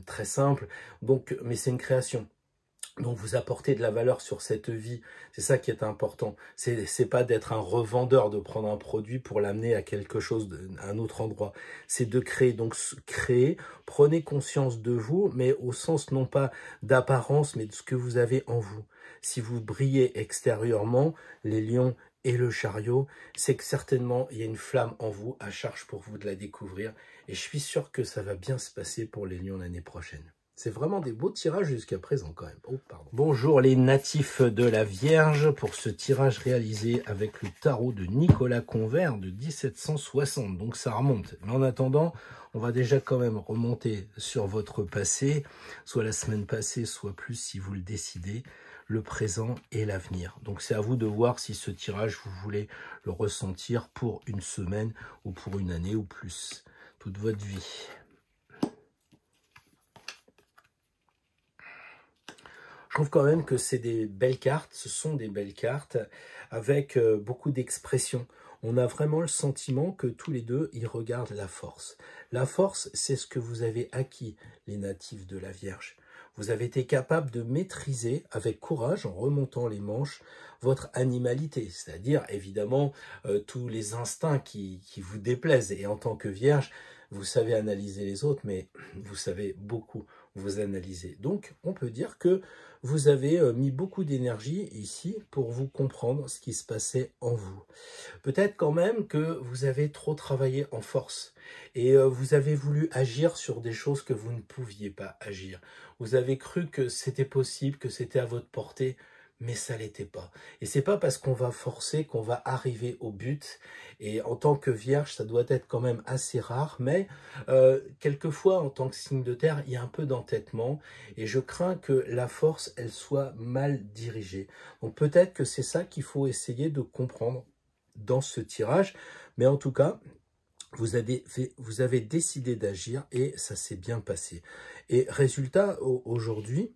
très simple. Donc, mais c'est une création. Donc, vous apportez de la valeur sur cette vie. C'est ça qui est important. C'est pas d'être un revendeur, de prendre un produit pour l'amener à quelque chose, à un autre endroit. C'est de créer. Donc, créer, prenez conscience de vous, mais au sens non pas d'apparence, mais de ce que vous avez en vous. Si vous brillez extérieurement, les lions et le chariot, c'est que certainement, il y a une flamme en vous, à charge pour vous de la découvrir. Et je suis sûr que ça va bien se passer pour les lions l'année prochaine. C'est vraiment des beaux tirages jusqu'à présent quand même. Oh, pardon. Bonjour les natifs de la Vierge pour ce tirage réalisé avec le tarot de Nicolas Convert de 1760. Donc ça remonte. Mais en attendant, on va déjà quand même remonter sur votre passé, soit la semaine passée, soit plus si vous le décidez, le présent et l'avenir. Donc c'est à vous de voir si ce tirage, vous voulez le ressentir pour une semaine ou pour une année ou plus, toute votre vie. Je trouve quand même que c'est des belles cartes, ce sont des belles cartes avec beaucoup d'expression. On a vraiment le sentiment que tous les deux, ils regardent la force. La force, c'est ce que vous avez acquis, les natifs de la Vierge. Vous avez été capable de maîtriser avec courage, en remontant les manches, votre animalité, c'est-à-dire évidemment tous les instincts qui vous déplaisent. Et en tant que Vierge, vous savez analyser les autres, mais vous savez beaucoup vous analyser. Donc, on peut dire que vous avez mis beaucoup d'énergie ici pour vous comprendre ce qui se passait en vous. Peut-être quand même que vous avez trop travaillé en force et vous avez voulu agir sur des choses que vous ne pouviez pas agir. Vous avez cru que c'était possible, que c'était à votre portée, mais ça l'était pas. Et c'est pas parce qu'on va forcer qu'on va arriver au but. Et en tant que Vierge, ça doit être quand même assez rare, mais quelquefois, en tant que signe de terre, il y a un peu d'entêtement. Et je crains que la force, elle soit mal dirigée. Donc peut-être que c'est ça qu'il faut essayer de comprendre dans ce tirage. Mais en tout cas, vous avez décidé d'agir et ça s'est bien passé. Et résultat, aujourd'hui,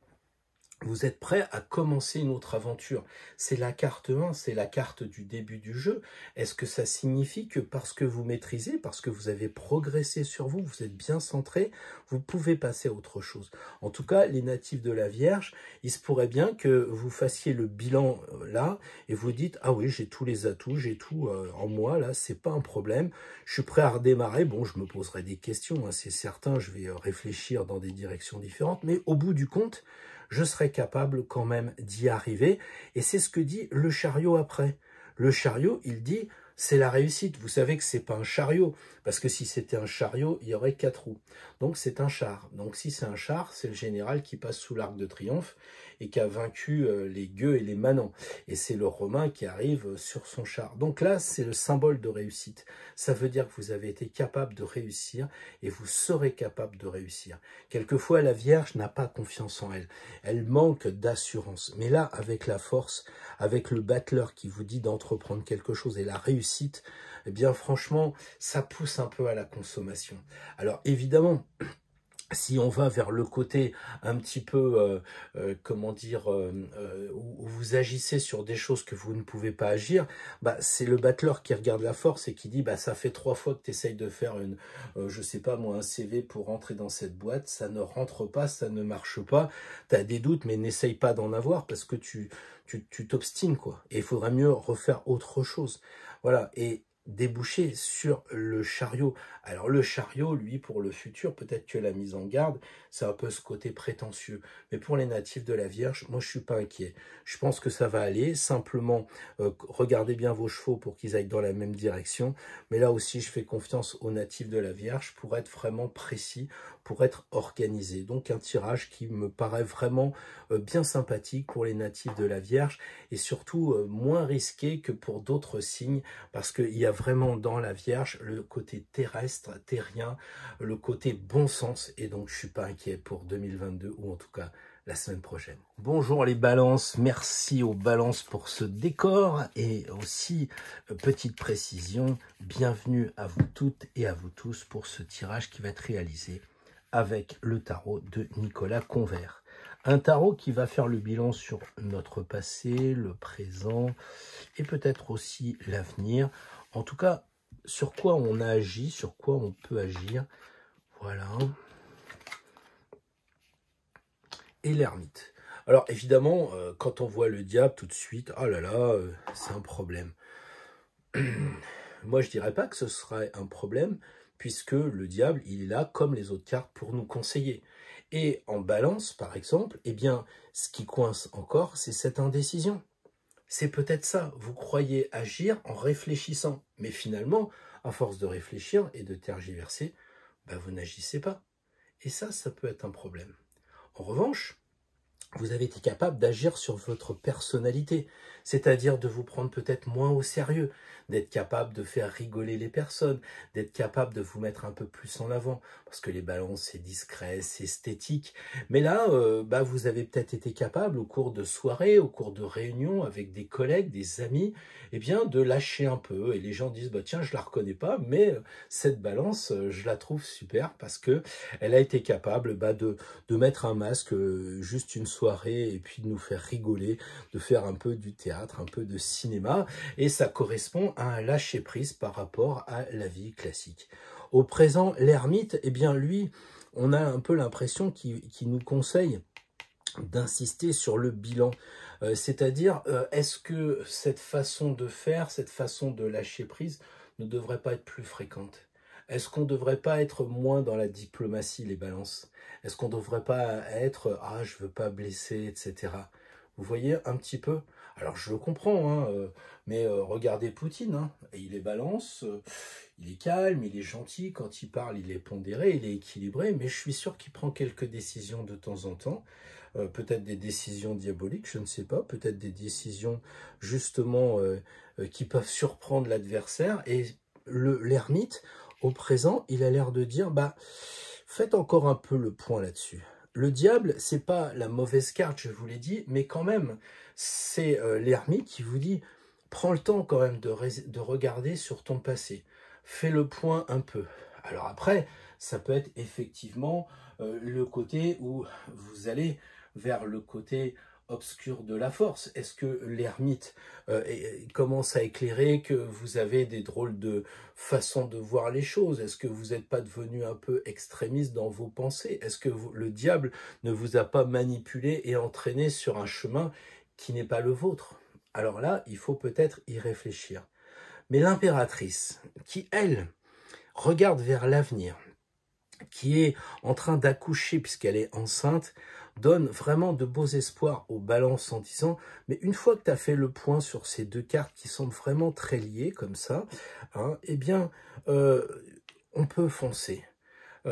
vous êtes prêt à commencer une autre aventure. C'est la carte 1, c'est la carte du début du jeu. Est-ce que ça signifie que parce que vous maîtrisez, parce que vous avez progressé sur vous, vous êtes bien centré, vous pouvez passer à autre chose? En tout cas, les natifs de la Vierge, il se pourrait bien que vous fassiez le bilan là et vous dites « Ah oui, j'ai tous les atouts, j'ai tout en moi, là, c'est pas un problème. Je suis prêt à redémarrer. Bon, je me poserai des questions, hein, c'est certain, je vais réfléchir dans des directions différentes, mais au bout du compte, je serai capable quand même d'y arriver. » Et c'est ce que dit le chariot après. Le chariot, il dit, c'est la réussite. Vous savez que c'est pas un chariot, parce que si c'était un chariot, il y aurait 4 roues. Donc c'est un char. Donc si c'est un char, c'est le général qui passe sous l'arc de triomphe et qui a vaincu les gueux et les manants. Et c'est le Romain qui arrive sur son char. Donc là, c'est le symbole de réussite. Ça veut dire que vous avez été capable de réussir et vous serez capable de réussir. Quelquefois, la Vierge n'a pas confiance en elle. Elle manque d'assurance. Mais là, avec la force, avec le battleur qui vous dit d'entreprendre quelque chose et la réussite, eh bien franchement, ça pousse un peu à la consommation. Alors évidemment, si on va vers le côté un petit peu, comment dire, où vous agissez sur des choses que vous ne pouvez pas agir, bah, c'est le battleur qui regarde la force et qui dit, bah, ça fait 3 fois que tu essayes de faire une, je sais pas moi, un CV pour rentrer dans cette boîte, ça ne rentre pas, ça ne marche pas, tu as des doutes, mais n'essaye pas d'en avoir parce que tu t'obstines, quoi. Et il faudrait mieux refaire autre chose. Voilà, et déboucher sur le chariot. Alors le chariot, lui, pour le futur, peut-être que la mise en garde, c'est un peu ce côté prétentieux. Mais pour les natifs de la Vierge, moi, je suis pas inquiet. Je pense que ça va aller. Simplement, regardez bien vos chevaux pour qu'ils aillent dans la même direction. Mais là aussi, je fais confiance aux natifs de la Vierge pour être vraiment précis, pour être organisé. Donc un tirage qui me paraît vraiment bien sympathique pour les natifs de la Vierge et surtout moins risqué que pour d'autres signes parce qu'il y a vraiment dans la Vierge le côté terrestre, terrien, le côté bon sens et donc je suis pas inquiet pour 2022 ou en tout cas la semaine prochaine. Bonjour les balances, merci aux balances pour ce décor et aussi, petite précision, bienvenue à vous toutes et à vous tous pour ce tirage qui va être réalisé avec le tarot de Nicolas Convert. Un tarot qui va faire le bilan sur notre passé, le présent et peut-être aussi l'avenir. En tout cas, sur quoi on a agi, sur quoi on peut agir. Voilà. Et l'ermite. Alors évidemment, quand on voit le diable tout de suite, oh là là, c'est un problème. Moi, je dirais pas que ce serait un problème, puisque le diable, il est là, comme les autres cartes, pour nous conseiller. Et en balance, par exemple, eh bien, ce qui coince encore, c'est cette indécision. C'est peut-être ça, vous croyez agir en réfléchissant, mais finalement, à force de réfléchir et de tergiverser, bah, vous n'agissez pas. Et ça peut être un problème. En revanche, vous avez été capable d'agir sur votre personnalité, c'est-à-dire de vous prendre peut-être moins au sérieux, d'être capable de faire rigoler les personnes, d'être capable de vous mettre un peu plus en avant, parce que les balances, c'est discret, c'est esthétique. Mais là, vous avez peut-être été capable, au cours de soirées, au cours de réunions avec des collègues, des amis, eh bien, de lâcher un peu. Et les gens disent, bah, tiens, je la reconnais pas, mais cette balance, je la trouve super, parce que elle a été capable de mettre un masque juste une soirée et puis de nous faire rigoler, de faire un peu du théâtre, un peu de cinéma, et ça correspond à un lâcher-prise par rapport à la vie classique. Au présent, l'ermite, eh bien lui, on a un peu l'impression qu'il nous conseille d'insister sur le bilan, c'est-à-dire est-ce que cette façon de faire, cette façon de lâcher prise ne devrait pas être plus fréquente? Est-ce qu'on ne devrait pas être moins dans la diplomatie, les balances? Est-ce qu'on ne devrait pas être « ah, je veux pas blesser », etc. Vous voyez un petit peu? Alors, je le comprends, hein, mais regardez Poutine, hein, il est balance, il est calme, il est gentil, quand il parle, il est pondéré, il est équilibré, mais je suis sûr qu'il prend quelques décisions de temps en temps, peut-être des décisions diaboliques, je ne sais pas, peut-être des décisions justement qui peuvent surprendre l'adversaire, et l'ermite, au présent, il a l'air de dire, bah, faites encore un peu le point là-dessus. Le diable, c'est pas la mauvaise carte, je vous l'ai dit, mais quand même, c'est l'ermite qui vous dit, prends le temps quand même de regarder sur ton passé. Fais le point un peu. Alors après, ça peut être effectivement le côté où vous allez vers le côté obscur de la force. Est-ce que l'ermite commence à éclairer que vous avez des drôles de façons de voir les choses? Est-ce que vous n'êtes pas devenu un peu extrémiste dans vos pensées? Est-ce que le diable ne vous a pas manipulé et entraîné sur un chemin qui n'est pas le vôtre? Alors là, il faut peut-être y réfléchir. Mais l'impératrice, qui, elle, regarde vers l'avenir, qui est en train d'accoucher puisqu'elle est enceinte, donne vraiment de beaux espoirs aux balances en disant, mais une fois que tu as fait le point sur ces deux cartes qui semblent vraiment très liées comme ça, hein, eh bien, on peut foncer. Il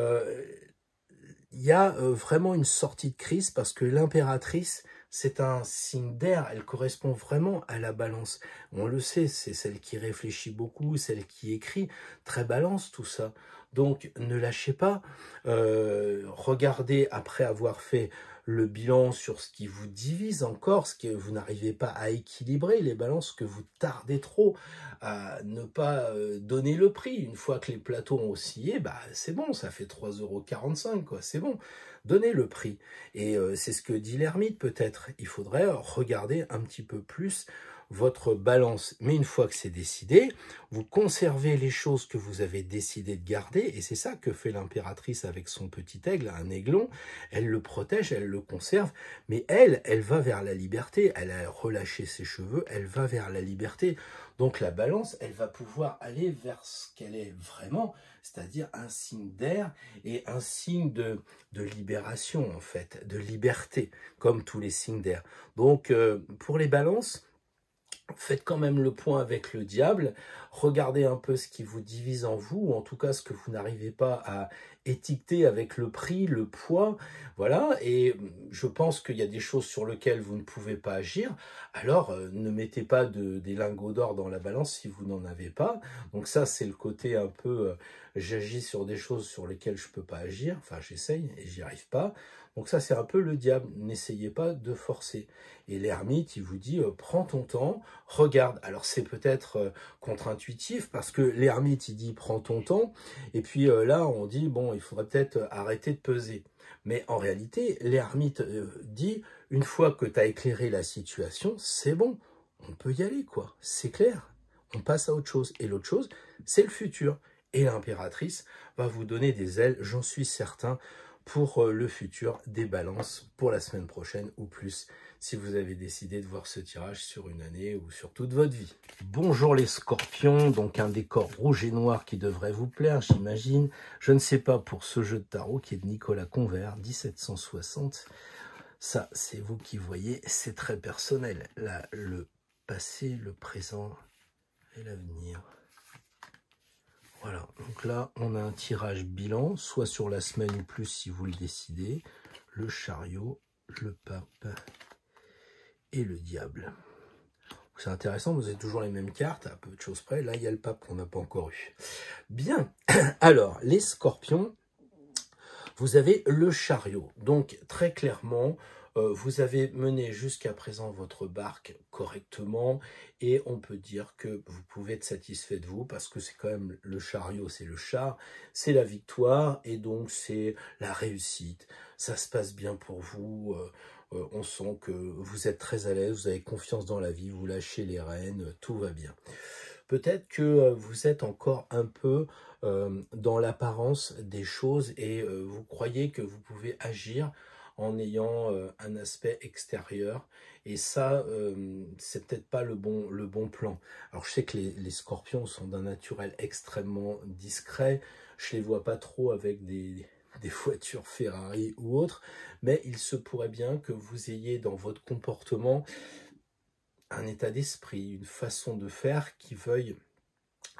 y a vraiment une sortie de crise parce que l'impératrice, c'est un signe d'air, elle correspond vraiment à la balance. On le sait, c'est celle qui réfléchit beaucoup, celle qui écrit, très balance tout ça. Donc ne lâchez pas, regardez après avoir fait le bilan sur ce qui vous divise encore, ce que vous n'arrivez pas à équilibrer, les balances que vous tardez trop à ne pas donner le prix. Une fois que les plateaux ont oscillé, bah, c'est bon, ça fait 3,45 €, quoi, c'est bon. Donnez le prix. Et c'est ce que dit l'ermite peut-être. Il faudrait regarder un petit peu plus votre balance. Mais une fois que c'est décidé, vous conservez les choses que vous avez décidé de garder. Et c'est ça que fait l'impératrice avec son petit aigle, un aiglon. Elle le protège, elle le conserve. Mais elle va vers la liberté. Elle a relâché ses cheveux, elle va vers la liberté. Donc la balance, elle va pouvoir aller vers ce qu'elle est vraiment, c'est-à-dire un signe d'air et un signe de libération, en fait, de liberté, comme tous les signes d'air. Donc, pour les balances, faites quand même le point avec le diable, regardez un peu ce qui vous divise en vous, ou en tout cas ce que vous n'arrivez pas à étiqueter avec le prix, le poids, voilà, et je pense qu'il y a des choses sur lesquelles vous ne pouvez pas agir, alors ne mettez pas des lingots d'or dans la balance si vous n'en avez pas, donc ça c'est le côté un peu, j'agis sur des choses sur lesquelles je ne peux pas agir, enfin j'essaye et j'y arrive pas, donc ça c'est un peu le diable, n'essayez pas de forcer. Et l'ermite, il vous dit, prends ton temps, regarde. Alors c'est peut-être contre-intuitif parce que l'ermite, il dit, prends ton temps. Et puis là, on dit, bon, il faudrait peut-être arrêter de peser. Mais en réalité, l'ermite dit, une fois que tu as éclairé la situation, c'est bon, on peut y aller, quoi. C'est clair, on passe à autre chose. Et l'autre chose, c'est le futur. Et l'impératrice va vous donner des ailes, j'en suis certain, pour le futur des balances pour la semaine prochaine ou plus, si vous avez décidé de voir ce tirage sur une année ou sur toute votre vie. Bonjour les scorpions, donc un décor rouge et noir qui devrait vous plaire, j'imagine. Je ne sais pas pour ce jeu de tarot qui est de Nicolas Convert, 1760. Ça, c'est vous qui voyez, c'est très personnel. Là, le passé, le présent et l'avenir. Voilà, donc là, on a un tirage bilan, soit sur la semaine ou plus si vous le décidez. le chariot, le pape et le diable. C'est intéressant, vous avez toujours les mêmes cartes, à peu de choses près. Là, il y a le pape qu'on n'a pas encore eu. Bien, alors, les scorpions, vous avez le chariot. Donc, très clairement, vous avez mené jusqu'à présent votre barque correctement et on peut dire que vous pouvez être satisfait de vous parce que c'est quand même le chariot, c'est le char, c'est la victoire et donc c'est la réussite. Ça se passe bien pour vous, on sent que vous êtes très à l'aise, vous avez confiance dans la vie, vous lâchez les rênes, tout va bien. Peut-être que vous êtes encore un peu dans l'apparence des choses et vous croyez que vous pouvez agir en ayant un aspect extérieur. Et ça, c'est peut-être pas le bon plan. Alors, je sais que les scorpions sont d'un naturel extrêmement discret. Je les vois pas trop avec des voitures Ferrari ou autres. Mais il se pourrait bien que vous ayez dans votre comportement un état d'esprit, une façon de faire qui veuille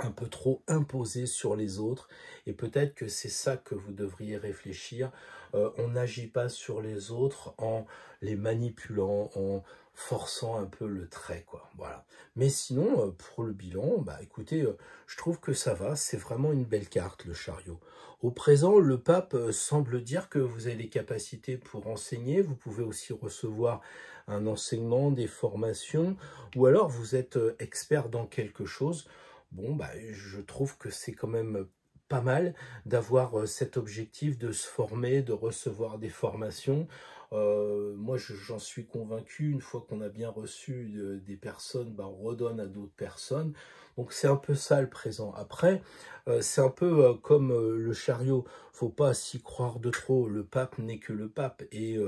un peu trop imposé sur les autres et peut-être que c'est ça que vous devriez réfléchir. On n'agit pas sur les autres en les manipulant, en forçant un peu le trait, quoi. Voilà. Mais sinon, pour le bilan, bah écoutez, je trouve que ça va, c'est vraiment une belle carte, le chariot. Au présent, le pape semble dire que vous avez les capacités pour enseigner, vous pouvez aussi recevoir un enseignement, des formations, ou alors vous êtes expert dans quelque chose. Bon, bah, je trouve que c'est quand même pas mal d'avoir cet objectif de se former, de recevoir des formations. Moi, j'en suis convaincu, une fois qu'on a bien reçu des personnes, bah, on redonne à d'autres personnes. Donc, c'est un peu ça le présent. Après, c'est un peu comme le chariot. Faut pas s'y croire de trop. Le pape n'est que le pape. Et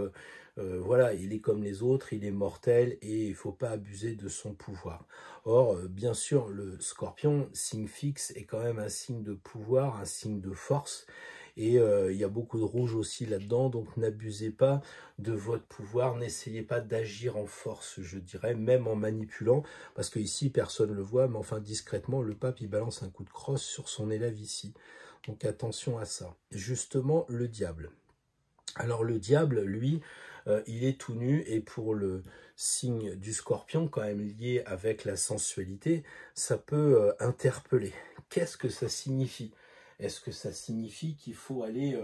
voilà, il est comme les autres, il est mortel et il faut pas abuser de son pouvoir. Or, bien sûr, le scorpion, signe fixe, est quand même un signe de pouvoir, un signe de force. Et il y a beaucoup de rouge aussi là-dedans, donc n'abusez pas de votre pouvoir, n'essayez pas d'agir en force, je dirais, même en manipulant, parce que ici, personne ne le voit, mais enfin, discrètement, le pape, il balance un coup de crosse sur son élève ici. Donc attention à ça. Justement, le diable. Alors le diable, lui, il est tout nu et pour le signe du scorpion, quand même lié avec la sensualité, ça peut interpeller. Qu'est-ce que ça signifie? Est-ce que ça signifie qu'il faut aller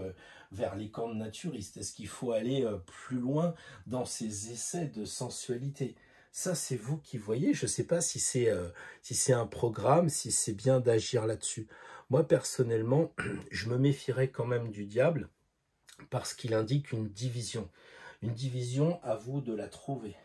vers les camps naturistes? Est-ce qu'il faut aller plus loin dans ces essais de sensualité? Ça, c'est vous qui voyez. Je ne sais pas si c'est un programme, si c'est bien d'agir là-dessus. Moi, personnellement, je me méfierais quand même du diable, parce qu'il indique une division. Une division, à vous de la trouver.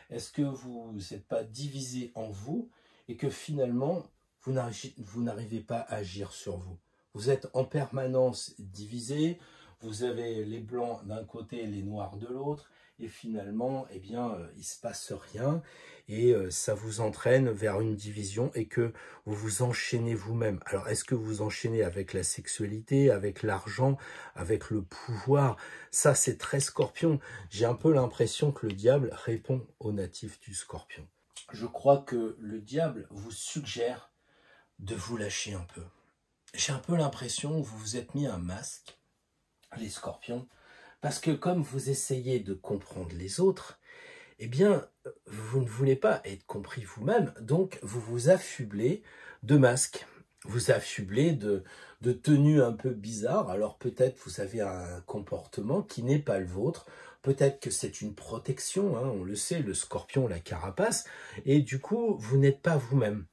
Est-ce que vous n'êtes pas divisé en vous et que finalement, vous n'arrivez pas à agir sur vous? Vous êtes en permanence divisé, vous avez les blancs d'un côté et les noirs de l'autre, et finalement, eh bien, il ne se passe rien, et ça vous entraîne vers une division et que vous vous enchaînez vous-même. Alors, est-ce que vous enchaînez avec la sexualité, avec l'argent, avec le pouvoir? Ça, c'est très scorpion. J'ai un peu l'impression que le diable répond aux natifs du scorpion. Je crois que le diable vous suggère de vous lâcher un peu. J'ai un peu l'impression que vous vous êtes mis un masque, les scorpions, parce que comme vous essayez de comprendre les autres, eh bien, vous ne voulez pas être compris vous-même, donc vous vous affublez de masques, vous affublez de tenues un peu bizarres. Alors peut-être vous avez un comportement qui n'est pas le vôtre, peut-être que c'est une protection, hein, on le sait, le scorpion, la carapace, et du coup, vous n'êtes pas vous-même.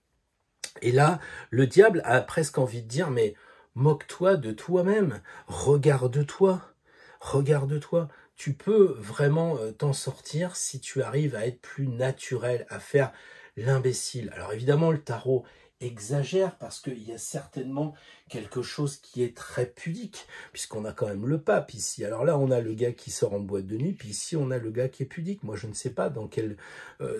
Et là, le diable a presque envie de dire, mais moque-toi de toi-même, regarde-toi, regarde-toi. Tu peux vraiment t'en sortir si tu arrives à être plus naturel, à faire l'imbécile. Alors évidemment, le tarot exagère parce qu'il y a certainement quelque chose qui est très pudique, puisqu'on a quand même le pape ici. Alors là, on a le gars qui sort en boîte de nuit, puis ici, on a le gars qui est pudique. Moi, je ne sais pas dans quel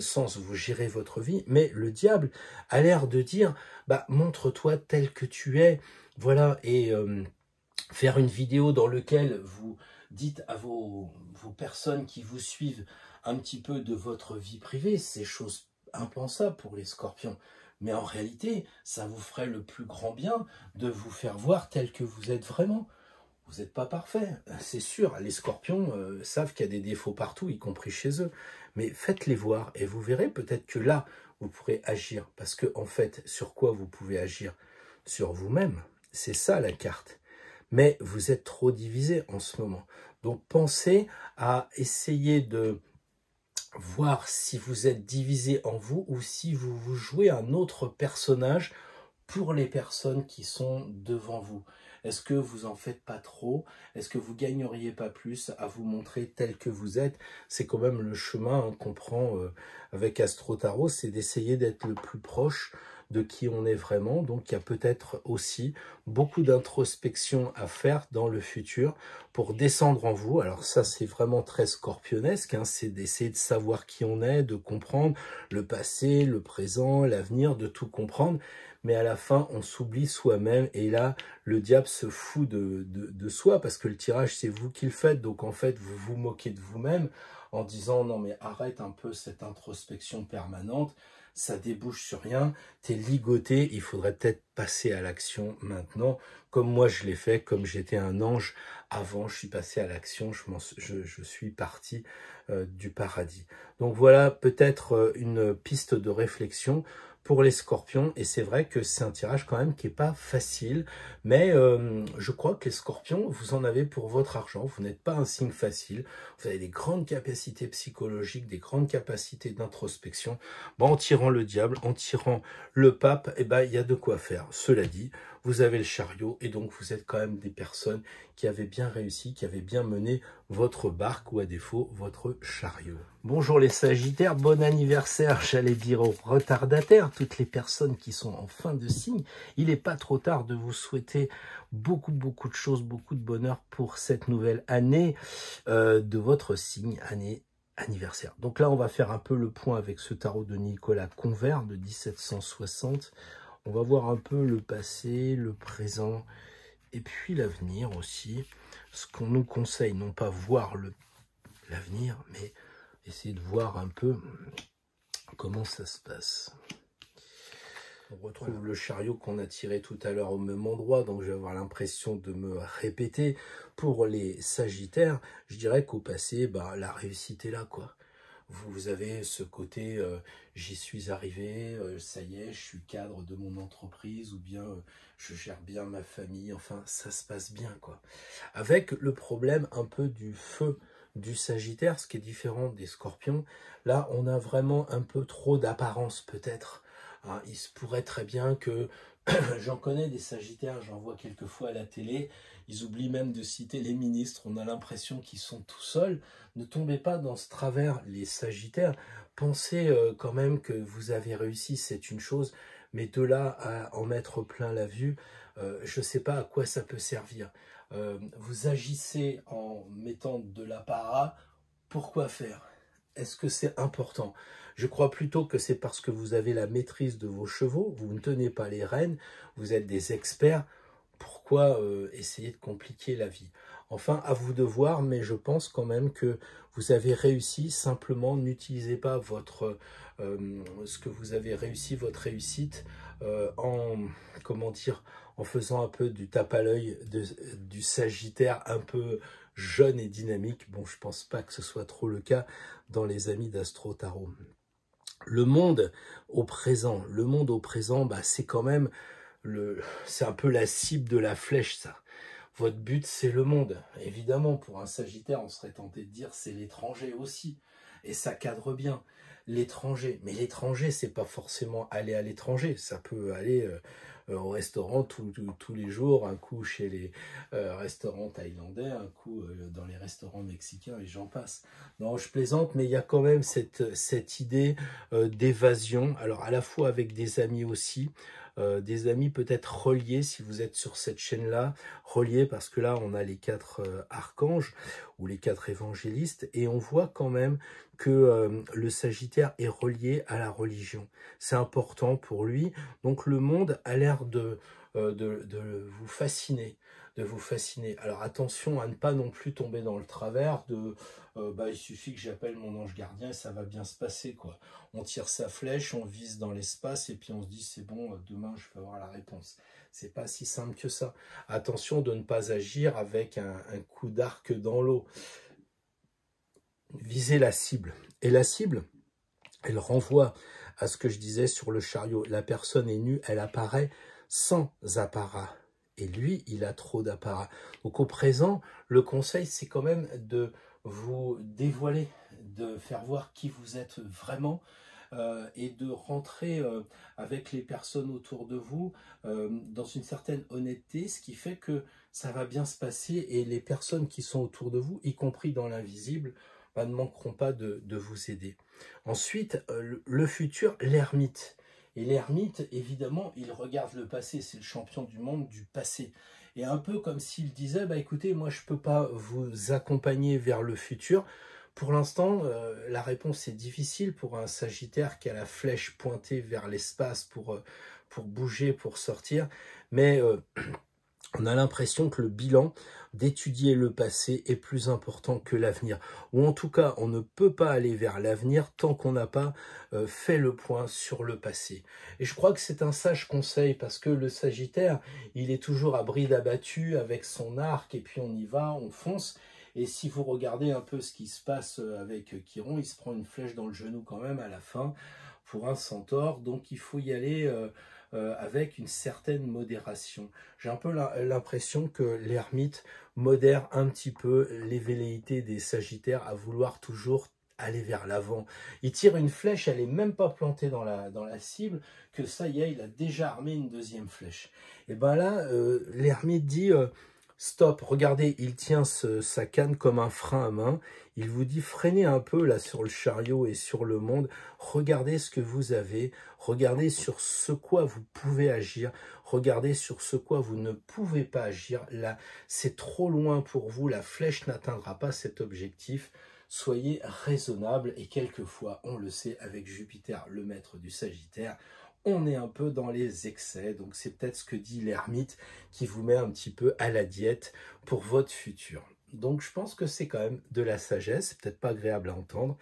sens vous gérez votre vie, mais le diable a l'air de dire, bah, montre-toi tel que tu es, voilà, et faire une vidéo dans laquelle vous dites à vos personnes qui vous suivent un petit peu de votre vie privée, c'est chose impensable pour les scorpions. Mais en réalité, ça vous ferait le plus grand bien de vous faire voir tel que vous êtes vraiment. Vous n'êtes pas parfait, c'est sûr. Les scorpions savent qu'il y a des défauts partout, y compris chez eux. Mais faites-les voir et vous verrez peut-être que là, vous pourrez agir. Parce que en fait, sur quoi vous pouvez agir? Sur vous-même. C'est ça la carte. Mais vous êtes trop divisé en ce moment. Donc pensez à essayer de voir si vous êtes divisé en vous ou si vous jouez un autre personnage pour les personnes qui sont devant vous. Est-ce que vous en faites pas trop? Est-ce que vous gagneriez pas plus à vous montrer tel que vous êtes? C'est quand même le chemin qu'on prend avec Astro Tarot, c'est d'essayer d'être le plus proche de qui on est vraiment. Donc il y a peut-être aussi beaucoup d'introspection à faire dans le futur pour descendre en vous. Alors ça, c'est vraiment très scorpionesque, hein. C'est d'essayer de savoir qui on est, de comprendre le passé, le présent, l'avenir, de tout comprendre. Mais à la fin, on s'oublie soi-même et là, le diable se fout de soi parce que le tirage, c'est vous qui le faites. Donc en fait, vous vous moquez de vous-même en disant « Non mais arrête un peu cette introspection permanente, ça débouche sur rien, t'es ligoté, il faudrait peut-être passer à l'action maintenant. » Comme moi je l'ai fait, comme j'étais un ange avant, je suis passé à l'action, je suis parti du paradis. Donc voilà peut-être une piste de réflexion pour les scorpions, et c'est vrai que c'est un tirage quand même qui n'est pas facile, mais je crois que les scorpions, vous en avez pour votre argent, vous n'êtes pas un signe facile, vous avez des grandes capacités psychologiques, des grandes capacités d'introspection. Bon, en tirant le diable, en tirant le pape, eh ben, il y a de quoi faire. Cela dit, vous avez le chariot, et donc vous êtes quand même des personnes qui avaient bien réussi, qui avaient bien mené votre barque, ou à défaut, votre chariot. Bonjour les Sagittaires, bon anniversaire, j'allais dire aux retardataires, toutes les personnes qui sont en fin de signe. Il n'est pas trop tard de vous souhaiter beaucoup de choses, beaucoup de bonheur pour cette nouvelle année de votre signe, année anniversaire. Donc là, on va faire un peu le point avec ce tarot de Nicolas Convert de 1760. On va voir un peu le passé, le présent et puis l'avenir aussi. Ce qu'on nous conseille, non pas voir l'avenir, mais essayer de voir un peu comment ça se passe. On retrouve le chariot qu'on a tiré tout à l'heure au même endroit, donc je vais avoir l'impression de me répéter. Pour les Sagittaires, je dirais qu'au passé, bah, la réussite est là, quoi. Vous avez ce côté, j'y suis arrivé, ça y est, je suis cadre de mon entreprise, ou bien je gère bien ma famille, enfin, ça se passe bien, quoi. Avec le problème un peu du feu du Sagittaire, ce qui est différent des Scorpions, là, on a vraiment un peu trop d'apparence, peut-être. Hein, il se pourrait très bien que, j'en connais des Sagittaires, j'en vois quelquefois à la télé, ils oublient même de citer les ministres, on a l'impression qu'ils sont tout seuls. Ne tombez pas dans ce travers, les Sagittaires. Pensez quand même que vous avez réussi, c'est une chose, mais de là à en mettre plein la vue, je ne sais pas à quoi ça peut servir. Vous agissez en mettant de l'apparat, pourquoi faire? Est-ce que c'est important? Je crois plutôt que c'est parce que vous avez la maîtrise de vos chevaux, vous ne tenez pas les rênes, vous êtes des experts. Pourquoi essayer de compliquer la vie? Enfin, à vous de voir, mais je pense quand même que vous avez réussi. Simplement, n'utilisez pas ce que vous avez réussi, votre réussite, comment dire, en faisant un peu du tape à l'œil du Sagittaire un peu jeune et dynamique. Bon, je pense pas que ce soit trop le cas dans les amis d'Astro Tarot. Le monde au présent, bah, c'est quand même c'est un peu la cible de la flèche, ça. Votre but, c'est le monde. Évidemment, pour un Sagittaire, on serait tenté de dire c'est l'étranger aussi. Et ça cadre bien. L'étranger. Mais l'étranger, c'est pas forcément aller à l'étranger. Ça peut aller au restaurant tous les jours, un coup chez les restaurants thaïlandais, un coup dans les restaurants mexicains, et j'en passe. Non, je plaisante, mais il y a quand même cette idée d'évasion. Alors, à la fois avec des amis aussi, des amis peut-être reliés, si vous êtes sur cette chaîne-là, reliés parce que là, on a les 4 archanges ou les 4 évangélistes, et on voit quand même que le Sagittaire est relié à la religion. C'est important pour lui. Donc le monde a l'air de de vous fasciner, de vous fasciner. Alors attention à ne pas non plus tomber dans le travers de il suffit que j'appelle mon ange gardien et ça va bien se passer, quoi. On tire sa flèche, on vise dans l'espace et puis on se dit c'est bon, demain je vais avoir la réponse. C'est pas si simple que ça. Attention de ne pas agir avec un coup d'arc dans l'eau. Visez la cible. Et la cible, elle renvoie à ce que je disais sur le chariot. La personne est nue, elle apparaît sans apparat. Et lui, il a trop d'apparat. Donc au présent, le conseil, c'est quand même de vous dévoiler, de faire voir qui vous êtes vraiment et de rentrer avec les personnes autour de vous dans une certaine honnêteté, ce qui fait que ça va bien se passer et les personnes qui sont autour de vous, y compris dans l'invisible, ne manqueront pas de vous aider. Ensuite, le futur, l'ermite. Et l'ermite, évidemment, il regarde le passé, c'est le champion du monde du passé. Et un peu comme s'il disait, bah écoutez, moi je ne peux pas vous accompagner vers le futur. Pour l'instant, la réponse est difficile pour un Sagittaire qui a la flèche pointée vers l'espace pour bouger, pour sortir. Mais on a l'impression que le bilan d'étudier le passé est plus important que l'avenir. Ou en tout cas, on ne peut pas aller vers l'avenir tant qu'on n'a pas fait le point sur le passé. Et je crois que c'est un sage conseil parce que le Sagittaire, il est toujours à bride abattue avec son arc et puis on y va, on fonce. Et si vous regardez un peu ce qui se passe avec Chiron, il se prend une flèche dans le genou quand même à la fin pour un centaure. Donc il faut y aller avec une certaine modération. J'ai un peu l'impression que l'ermite modère un petit peu les velléités des Sagittaires à vouloir toujours aller vers l'avant. Il tire une flèche, elle n'est même pas plantée dans la cible, que ça y est, il a déjà armé une deuxième flèche. Et bien là, l'ermite dit stop, regardez, il tient sa canne comme un frein à main. Il vous dit freinez un peu là sur le chariot et sur le monde. Regardez ce que vous avez. Regardez sur ce quoi vous pouvez agir. Regardez sur ce quoi vous ne pouvez pas agir. Là, c'est trop loin pour vous. La flèche n'atteindra pas cet objectif. Soyez raisonnable et quelquefois, on le sait avec Jupiter, le maître du Sagittaire, on est un peu dans les excès, donc c'est peut-être ce que dit l'ermite qui vous met un petit peu à la diète pour votre futur. Donc je pense que c'est quand même de la sagesse, c'est peut-être pas agréable à entendre,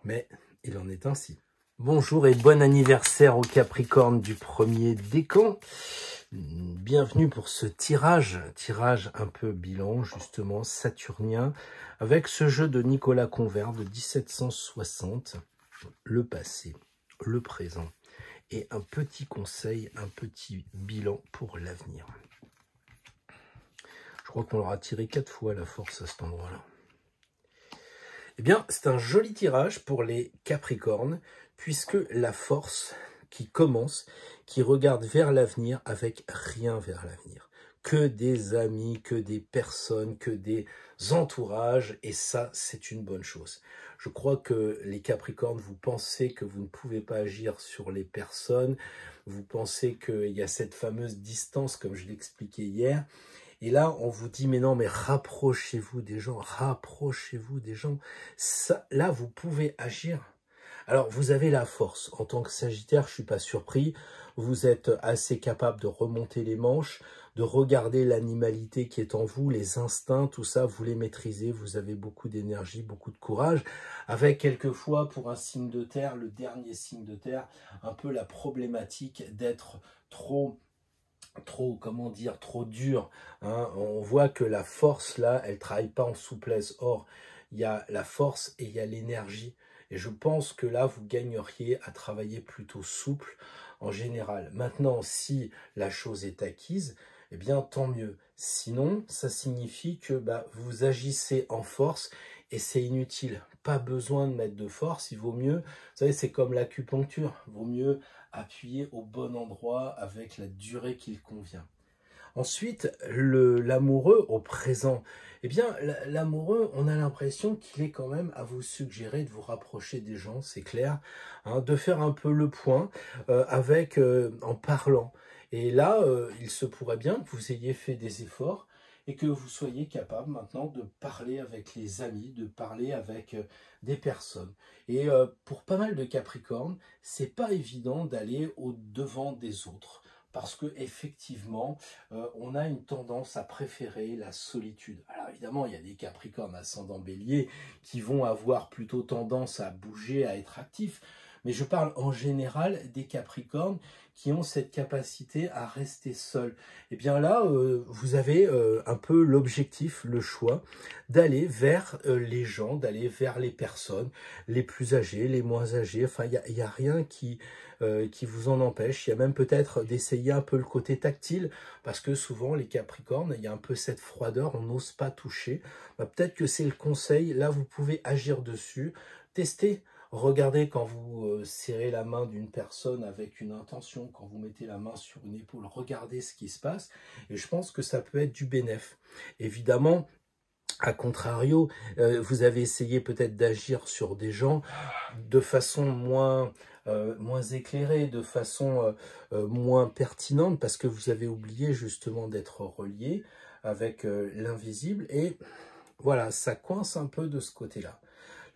mais il en est ainsi. Bonjour et bon anniversaire au Capricorne du premier décan. Bienvenue pour ce tirage un peu bilan, justement saturnien, avec ce jeu de Nicolas Convert de 1760, le passé, le présent. Et un petit conseil, un petit bilan pour l'avenir. Je crois qu'on l'aura tiré 4 fois la force à cet endroit-là. Eh bien, c'est un joli tirage pour les Capricornes, puisque la force qui commence, qui regarde vers l'avenir avec rien vers l'avenir. Que des amis, que des personnes, que des entourages, et ça, c'est une bonne chose. Je crois que les Capricornes, vous pensez que vous ne pouvez pas agir sur les personnes, vous pensez qu'il y a cette fameuse distance, comme je l'expliquais hier, et là, on vous dit, mais non, mais rapprochez-vous des gens, rapprochez-vous des gens. Ça, là, vous pouvez agir. Alors, vous avez la force. En tant que Sagittaire, je ne suis pas surpris. Vous êtes assez capable de remonter les manches, de regarder l'animalité qui est en vous, les instincts, tout ça, vous les maîtrisez. Vous avez beaucoup d'énergie, beaucoup de courage. Avec quelquefois, pour un signe de terre, le dernier signe de terre, un peu la problématique d'être trop, comment dire, trop dur. Hein. On voit que la force, là, elle ne travaille pas en souplesse. Or, il y a la force et il y a l'énergie. Et je pense que là, vous gagneriez à travailler plutôt souple en général. Maintenant, si la chose est acquise, eh bien, tant mieux. Sinon, ça signifie que vous agissez en force et c'est inutile. Pas besoin de mettre de force, il vaut mieux, vous savez, c'est comme l'acupuncture, il vaut mieux appuyer au bon endroit avec la durée qu'il convient. Ensuite, l'amoureux au présent. Eh bien, l'amoureux, on a l'impression qu'il est quand même à vous suggérer de vous rapprocher des gens, c'est clair, hein, de faire un peu le point en parlant. Et là, il se pourrait bien que vous ayez fait des efforts et que vous soyez capable maintenant de parler avec les amis, de parler avec des personnes. Et pour pas mal de Capricornes, c'est pas évident d'aller au devant des autres. parce que effectivement, on a une tendance à préférer la solitude. Alors évidemment, il y a des Capricornes ascendant Bélier qui vont avoir plutôt tendance à bouger, à être actifs, mais je parle en général des Capricornes qui ont cette capacité à rester seuls. Et bien là, vous avez un peu l'objectif, le choix, d'aller vers les gens, d'aller vers les personnes, les plus âgés, les moins âgés. Enfin, il y a rien qui vous en empêche. Il y a même peut-être d'essayer un peu le côté tactile, parce que souvent, les Capricornes, il y a un peu cette froideur, on n'ose pas toucher. Bah, peut-être que c'est le conseil, là, vous pouvez agir dessus, tester. Regardez quand vous serrez la main d'une personne avec une intention, quand vous mettez la main sur une épaule, regardez ce qui se passe. Et je pense que ça peut être du bénéf. Évidemment, à contrario, vous avez essayé peut-être d'agir sur des gens de façon moins éclairée, de façon moins pertinente, parce que vous avez oublié justement d'être relié avec l'invisible. Et voilà, ça coince un peu de ce côté-là.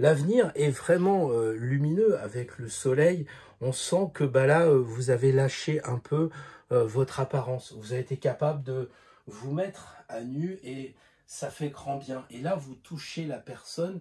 L'avenir est vraiment lumineux avec le soleil. On sent que bah là, vous avez lâché un peu votre apparence. Vous avez été capable de vous mettre à nu et ça fait grand bien. Et là, vous touchez la personne,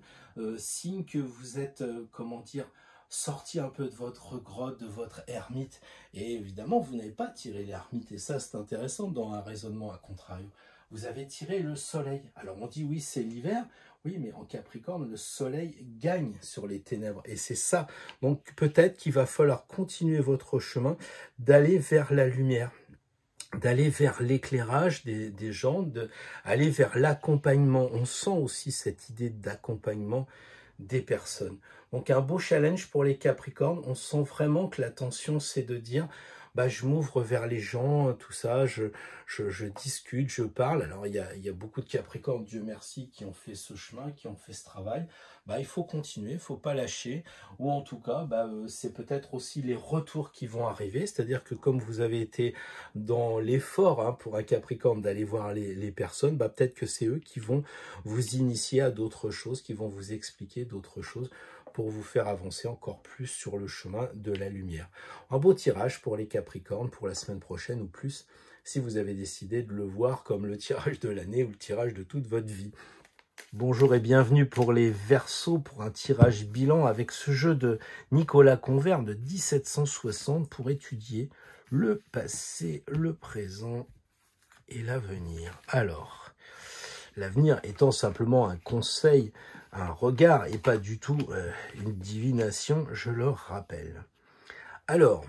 signe que vous êtes, comment dire, sorti un peu de votre grotte, de votre ermite. Et évidemment, vous n'avez pas tiré l'ermite. Et ça, c'est intéressant dans un raisonnement à contrario. Vous avez tiré le soleil. Alors, on dit oui, c'est l'hiver. Oui, mais en Capricorne, le soleil gagne sur les ténèbres. Et c'est ça. Donc, peut-être qu'il va falloir continuer votre chemin, d'aller vers la lumière, d'aller vers l'éclairage des gens, d'aller vers l'accompagnement. On sent aussi cette idée d'accompagnement des personnes. Donc, un beau challenge pour les Capricornes. On sent vraiment que l'attention, c'est de dire... Bah, je m'ouvre vers les gens, tout ça, je discute, je parle. Alors, il y a beaucoup de Capricornes, Dieu merci, qui ont fait ce chemin, qui ont fait ce travail. Bah, il faut continuer, il ne faut pas lâcher. Ou en tout cas, bah, c'est peut-être aussi les retours qui vont arriver. C'est-à-dire que comme vous avez été dans l'effort hein, pour un Capricorne d'aller voir les personnes, bah, peut-être que c'est eux qui vont vous initier à d'autres choses, qui vont vous expliquer d'autres choses, pour vous faire avancer encore plus sur le chemin de la lumière. Un beau tirage pour les Capricornes pour la semaine prochaine ou plus, si vous avez décidé de le voir comme le tirage de l'année ou le tirage de toute votre vie. Bonjour et bienvenue pour les Verseaux, pour un tirage bilan avec ce jeu de Nicolas Convert de 1760 pour étudier le passé, le présent et l'avenir. Alors, l'avenir étant simplement un conseil, un regard et pas du tout une divination, je le rappelle. Alors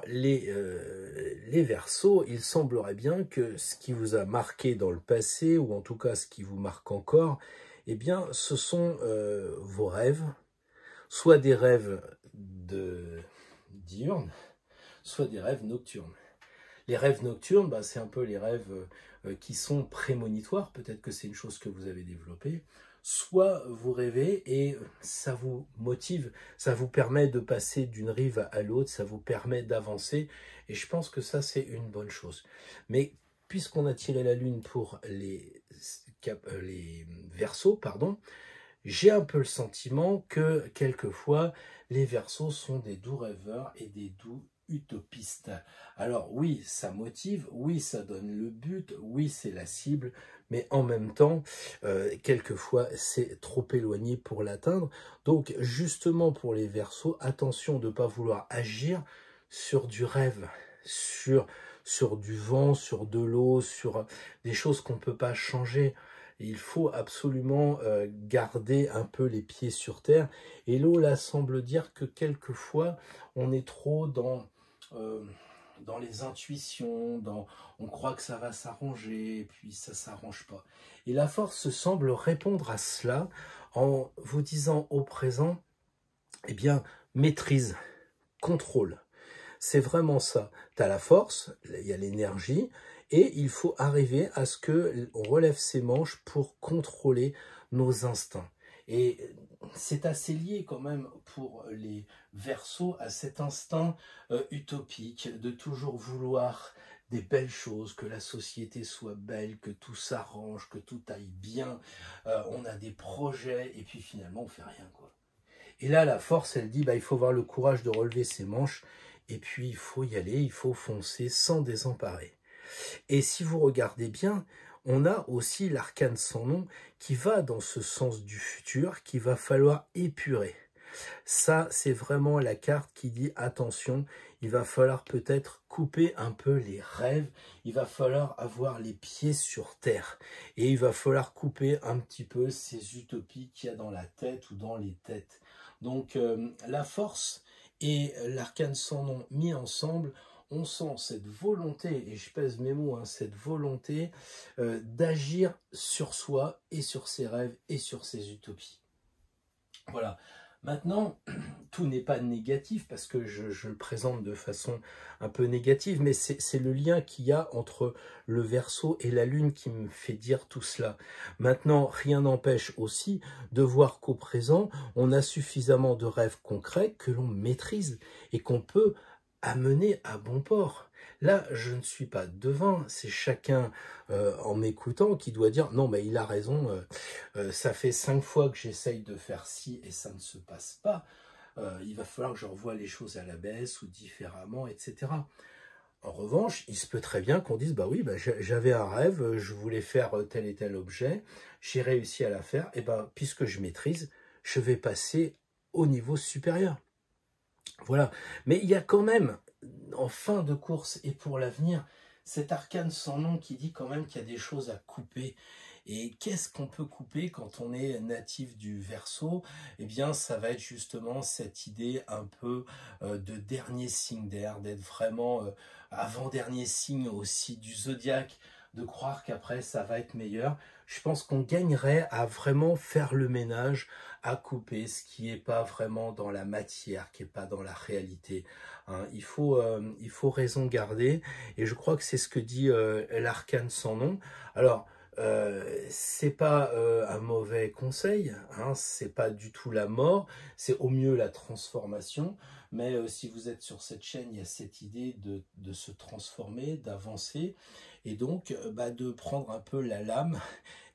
les Verseaux, il semblerait bien que ce qui vous a marqué dans le passé, ou en tout cas ce qui vous marque encore, eh bien ce sont vos rêves, soit des rêves diurnes, soit des rêves nocturnes. Les rêves nocturnes, bah, c'est un peu les rêves qui sont prémonitoires, peut-être que c'est une chose que vous avez développée, soit vous rêvez et ça vous motive, ça vous permet de passer d'une rive à l'autre, ça vous permet d'avancer, et je pense que ça c'est une bonne chose. Mais puisqu'on a tiré la lune pour les Verseaux, pardon, j'ai un peu le sentiment que quelquefois les Verseaux sont des doux rêveurs et des doux utopiste. Alors oui, ça motive, oui, ça donne le but, oui, c'est la cible, mais en même temps, quelquefois, c'est trop éloigné pour l'atteindre. Donc, justement, pour les Verseaux, attention de ne pas vouloir agir sur du rêve, sur du vent, sur de l'eau, sur des choses qu'on ne peut pas changer. Il faut absolument garder un peu les pieds sur terre. Et l'eau, là, semble dire que quelquefois, on est trop dans les intuitions, on croit que ça va s'arranger, et puis ça ne s'arrange pas. Et la force semble répondre à cela en vous disant au présent, eh bien, maîtrise, contrôle. C'est vraiment ça. Tu as la force, il y a l'énergie, et il faut arriver à ce qu'on relève ses manches pour contrôler nos instincts. Et c'est assez lié quand même pour les Verseaux à cet instinct utopique de toujours vouloir des belles choses, que la société soit belle, que tout s'arrange, que tout aille bien. On a des projets et puis finalement on fait rien, quoi. Et là, la force, elle dit, bah, il faut avoir le courage de relever ses manches et puis il faut y aller, il faut foncer sans désemparer. Et si vous regardez bien, on a aussi l'arcane sans nom qui va dans ce sens du futur qu'il va falloir épurer. Ça, c'est vraiment la carte qui dit attention, il va falloir peut-être couper un peu les rêves, il va falloir avoir les pieds sur terre et il va falloir couper un petit peu ces utopies qu'il y a dans la tête ou dans les têtes. Donc la force et l'arcane sans nom mis ensemble, on sent cette volonté, et je pèse mes mots, hein, cette volonté d'agir sur soi et sur ses rêves et sur ses utopies. Voilà. Maintenant, tout n'est pas négatif parce que je le présente de façon un peu négative, mais c'est le lien qu'il y a entre le Verseau et la Lune qui me fait dire tout cela. Maintenant, rien n'empêche aussi de voir qu'au présent, on a suffisamment de rêves concrets que l'on maîtrise et qu'on peut amener à bon port. Là, je ne suis pas devin, c'est chacun en m'écoutant qui doit dire non, mais il a raison, ça fait 5 fois que j'essaye de faire ci et ça ne se passe pas. Il va falloir que je revoie les choses à la baisse ou différemment, etc. En revanche, il se peut très bien qu'on dise bah oui, bah, j'avais un rêve, je voulais faire tel et tel objet, j'ai réussi à la faire, et ben puisque je maîtrise, je vais passer au niveau supérieur. Voilà, mais il y a quand même, en fin de course et pour l'avenir, cet arcane sans nom qui dit quand même qu'il y a des choses à couper. Et qu'est-ce qu'on peut couper quand on est natif du Verseau? Eh bien, ça va être justement cette idée un peu de dernier signe d'air, d'être vraiment avant-dernier signe aussi du zodiaque, de croire qu'après ça va être meilleur. Je pense qu'on gagnerait à vraiment faire le ménage, à couper ce qui n'est pas vraiment dans la matière, qui n'est pas dans la réalité. Hein. Il faut raison garder, et je crois que c'est ce que dit l'arcane sans nom. Alors, c'est pas un mauvais conseil, hein, c'est pas du tout la mort, c'est au mieux la transformation, mais si vous êtes sur cette chaîne, il y a cette idée de se transformer, d'avancer, et donc bah, de prendre un peu la lame,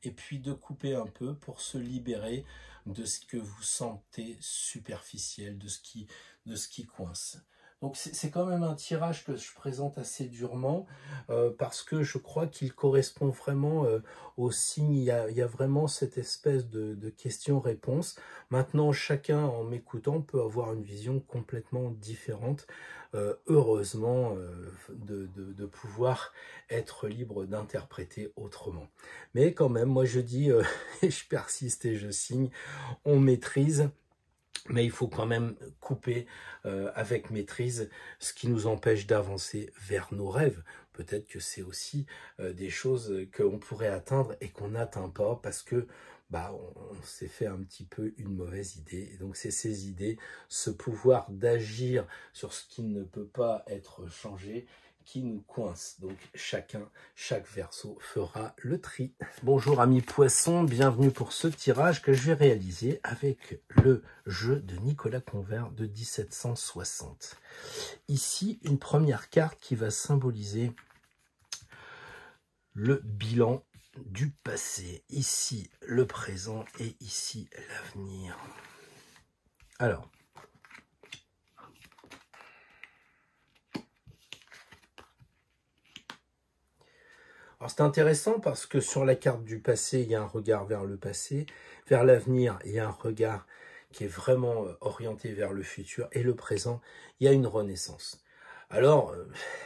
et puis de couper un peu pour se libérer de ce que vous sentez superficiel, de ce qui coince. Donc c'est quand même un tirage que je présente assez durement parce que je crois qu'il correspond vraiment au signe. Il y a vraiment cette espèce de question-réponse. Maintenant, chacun en m'écoutant peut avoir une vision complètement différente. Heureusement de pouvoir être libre d'interpréter autrement. Mais quand même, moi je dis, et je persiste et je signe, on maîtrise. Mais il faut quand même couper avec maîtrise ce qui nous empêche d'avancer vers nos rêves. Peut-être que c'est aussi des choses qu'on pourrait atteindre et qu'on n'atteint pas parce que bah, on s'est fait un petit peu une mauvaise idée. Et donc c'est ces idées, ce pouvoir d'agir sur ce qui ne peut pas être changé, qui nous coince. Donc chaque Verseau fera le tri. Bonjour amis poissons, bienvenue pour ce tirage que je vais réaliser avec le jeu de Nicolas Convert de 1760. Ici, une première carte qui va symboliser le bilan du passé. Ici, le présent et ici, l'avenir. Alors, c'est intéressant parce que sur la carte du passé, il y a un regard vers le passé. Vers l'avenir, il y a un regard qui est vraiment orienté vers le futur. Et le présent, il y a une renaissance. Alors,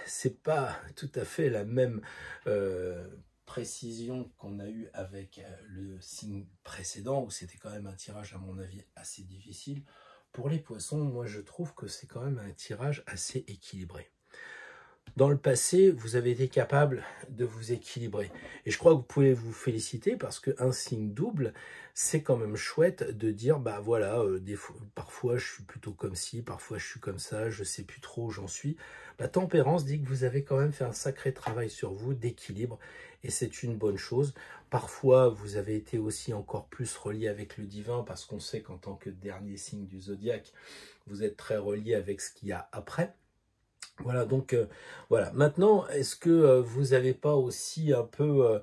c'est pas tout à fait la même précision qu'on a eue avec le signe précédent, où c'était quand même un tirage, à mon avis, assez difficile. Pour les poissons, moi, je trouve que c'est quand même un tirage assez équilibré. Dans le passé, vous avez été capable de vous équilibrer. Et je crois que vous pouvez vous féliciter parce qu'un signe double, c'est quand même chouette de dire, bah voilà, parfois je suis plutôt comme ci, parfois je suis comme ça, je sais plus trop où j'en suis. La tempérance dit que vous avez quand même fait un sacré travail sur vous d'équilibre et c'est une bonne chose. Parfois, vous avez été aussi encore plus relié avec le divin parce qu'on sait qu'en tant que dernier signe du zodiaque, vous êtes très relié avec ce qu'il y a après. Voilà, donc voilà. Maintenant, est-ce que vous n'avez pas aussi un peu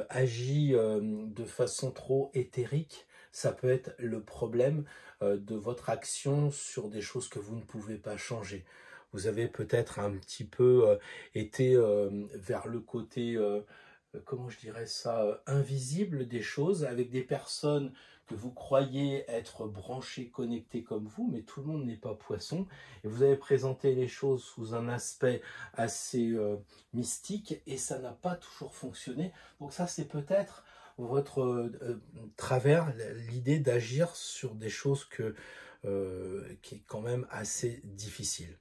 agi de façon trop éthérique? Ça peut être le problème de votre action sur des choses que vous ne pouvez pas changer. vous avez peut-être un petit peu été vers le côté, comment je dirais ça, invisible des choses, avec des personnes que vous croyez être branchées, connectées comme vous, mais tout le monde n'est pas poisson. Et vous avez présenté les choses sous un aspect assez mystique, et ça n'a pas toujours fonctionné. Donc ça, c'est peut-être votre travers, l'idée d'agir sur des choses qui est quand même assez difficile.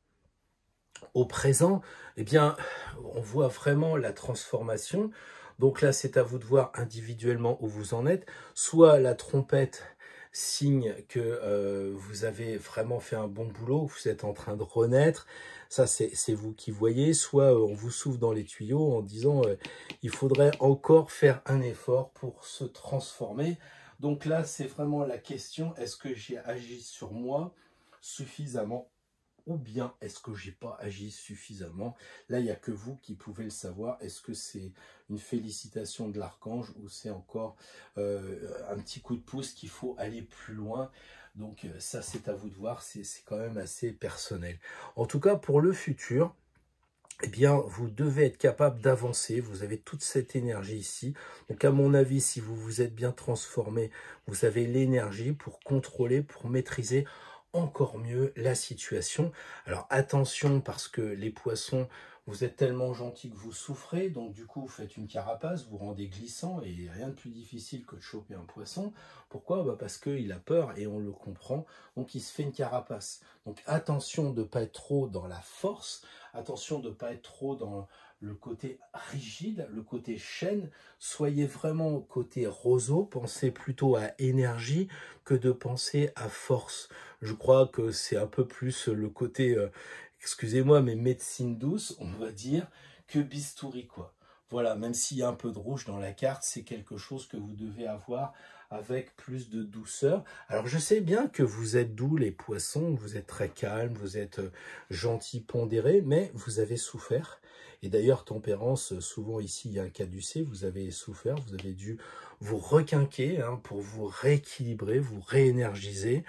Au présent, eh bien, on voit vraiment la transformation. Donc là, c'est à vous de voir individuellement où vous en êtes. Soit la trompette signe que vous avez vraiment fait un bon boulot, vous êtes en train de renaître. Ça, c'est vous qui voyez. Soit on vous souffle dans les tuyaux en disant il faudrait encore faire un effort pour se transformer. Donc là, c'est vraiment la question, est-ce que j'ai agi sur moi suffisamment, ou bien est-ce que j'ai pas agi suffisamment? Là, il n'y a que vous qui pouvez le savoir. Est-ce que c'est une félicitation de l'archange ou c'est encore un petit coup de pouce qu'il faut aller plus loin? Donc ça, c'est à vous de voir. C'est quand même assez personnel. En tout cas, pour le futur, eh bien, vous devez être capable d'avancer. Vous avez toute cette énergie ici. Donc, à mon avis, si vous vous êtes bien transformé, vous avez l'énergie pour contrôler, pour maîtriser encore mieux la situation. Alors, attention, parce que les poissons, vous êtes tellement gentils que vous souffrez. Donc, du coup, vous faites une carapace, vous rendez glissant. Et rien de plus difficile que de choper un poisson. Pourquoi? Parce qu'il a peur et on le comprend. Donc, il se fait une carapace. Donc, attention de ne pas être trop dans la force. Attention de ne pas être trop dans le côté rigide, le côté chaîne. Soyez vraiment au côté roseau. Pensez plutôt à énergie que de penser à force. Je crois que c'est un peu plus le côté, excusez-moi, mais médecine douce, on va dire, que bistouri, quoi. Voilà, même s'il y a un peu de rouge dans la carte, c'est quelque chose que vous devez avoir avec plus de douceur. Alors, je sais bien que vous êtes doux, les poissons, vous êtes très calme, vous êtes gentil, pondéré, mais vous avez souffert. Et d'ailleurs, tempérance, souvent ici, il y a un caducée, vous avez souffert, vous avez dû vous requinquer pour vous rééquilibrer, vous réénergiser,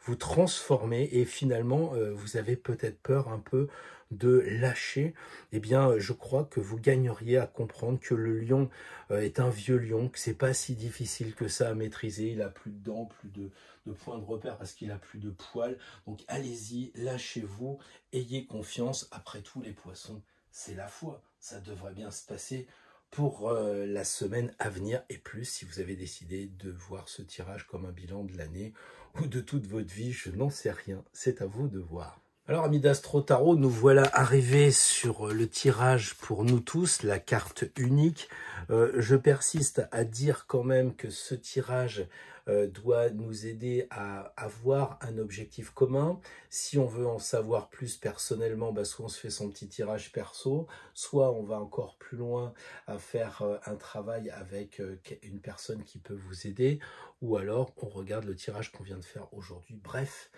vous transformer, et finalement, vous avez peut-être peur un peu de lâcher. Eh bien, je crois que vous gagneriez à comprendre que le lion est un vieux lion, que c'est pas si difficile que ça à maîtriser. Il a plus de dents, plus de points de repère parce qu'il a plus de poils. Donc allez-y, lâchez-vous, ayez confiance. Après tout, les poissons, c'est la foi. Ça devrait bien se passer pour la semaine à venir, et plus si vous avez décidé de voir ce tirage comme un bilan de l'année ou de toute votre vie, je n'en sais rien. C'est à vous de voir. Alors, amis d'Astro Tarot, nous voilà arrivés sur le tirage pour nous tous, la carte unique. Je persiste à dire quand même que ce tirage doit nous aider à avoir un objectif commun. Si on veut en savoir plus personnellement, soit on se fait son petit tirage perso, soit on va encore plus loin à faire un travail avec une personne qui peut vous aider, ou alors on regarde le tirage qu'on vient de faire aujourd'hui. Bref,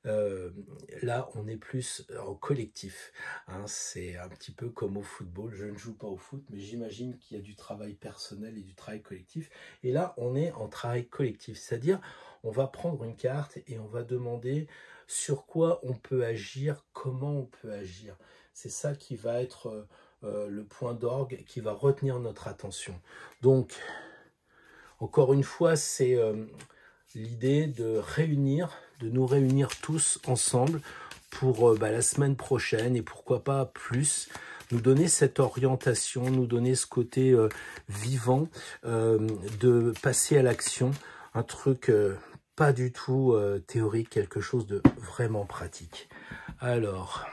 là on est plus en collectif, c'est un petit peu comme au football. Je ne joue pas au foot, mais j'imagine qu'il y a du travail personnel et du travail collectif, et là on est en travail collectif, c'est-à-dire on va prendre une carte et on va demander sur quoi on peut agir, comment on peut agir. C'est ça qui va être le point d'orgue qui va retenir notre attention. Donc encore une fois, c'est l'idée de nous réunir tous ensemble pour la semaine prochaine, et pourquoi pas plus, nous donner cette orientation, nous donner ce côté vivant, de passer à l'action, un truc pas du tout théorique, quelque chose de vraiment pratique. Alors,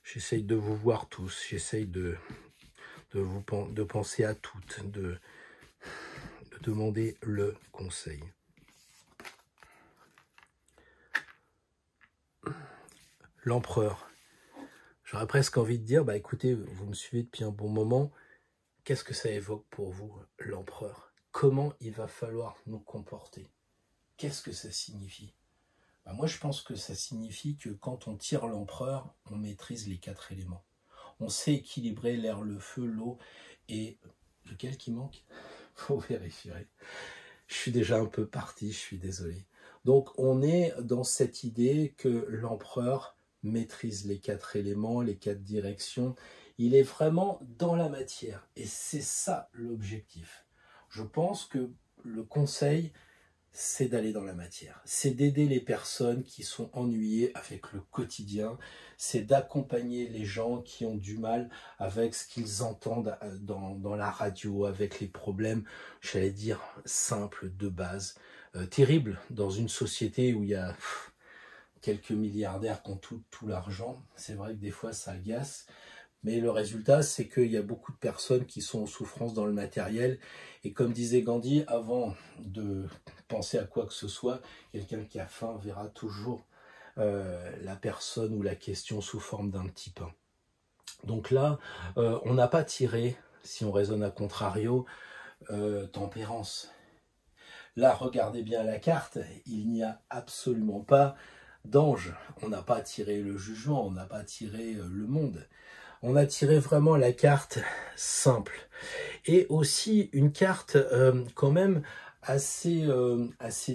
j'essaye de vous voir tous, j'essaye de penser à toutes, de demander le conseil. L'empereur. J'aurais presque envie de dire, écoutez, vous me suivez depuis un bon moment, qu'est-ce que ça évoque pour vous, l'empereur? Comment il va falloir nous comporter? Qu'est-ce que ça signifie? Moi, je pense que ça signifie que quand on tire l'empereur, on maîtrise les 4 éléments. On sait équilibrer l'air, le feu, l'eau, et lequel qui manque? Vous vérifierez. Je suis déjà un peu parti, je suis désolé. Donc, on est dans cette idée que l'empereur maîtrise les 4 éléments, les 4 directions. Il est vraiment dans la matière. Et c'est ça l'objectif. Je pense que le conseil, c'est d'aller dans la matière. C'est d'aider les personnes qui sont ennuyées avec le quotidien. C'est d'accompagner les gens qui ont du mal avec ce qu'ils entendent dans la radio, avec les problèmes, j'allais dire, simples, de base. Terrible dans une société où il y a quelques milliardaires qui ont tout l'argent. C'est vrai que des fois, ça agace. Mais le résultat, c'est qu'il y a beaucoup de personnes qui sont en souffrance dans le matériel. Et comme disait Gandhi, avant de penser à quoi que ce soit, quelqu'un qui a faim verra toujours la personne ou la question sous forme d'un petit pain. Donc là, on n'a pas tiré, si on raisonne à contrario, tempérance. Là, regardez bien la carte, il n'y a absolument pas d'ange. On n'a pas tiré le jugement, on n'a pas tiré le monde. On a tiré vraiment la carte simple. Et aussi une carte quand même assez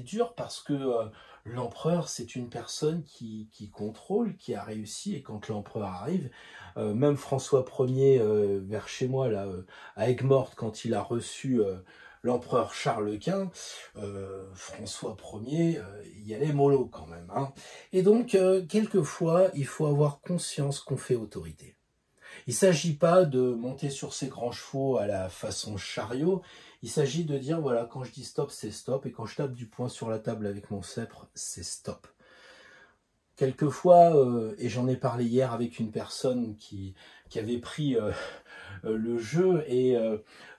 dure parce que l'empereur, c'est une personne qui contrôle, qui a réussi. Et quand l'empereur arrive, même François Ier, vers chez moi, là, à Aigues-Mortes, quand il a reçu l'empereur Charles Quint, François Ier, il y allait mollo quand même. Hein. Et donc, quelquefois, il faut avoir conscience qu'on fait autorité. Il ne s'agit pas de monter sur ses grands chevaux à la façon chariot, il s'agit de dire, voilà, quand je dis stop, c'est stop, et quand je tape du poing sur la table avec mon sceptre, c'est stop. Quelquefois, et j'en ai parlé hier avec une personne qui avait pris le jeu, et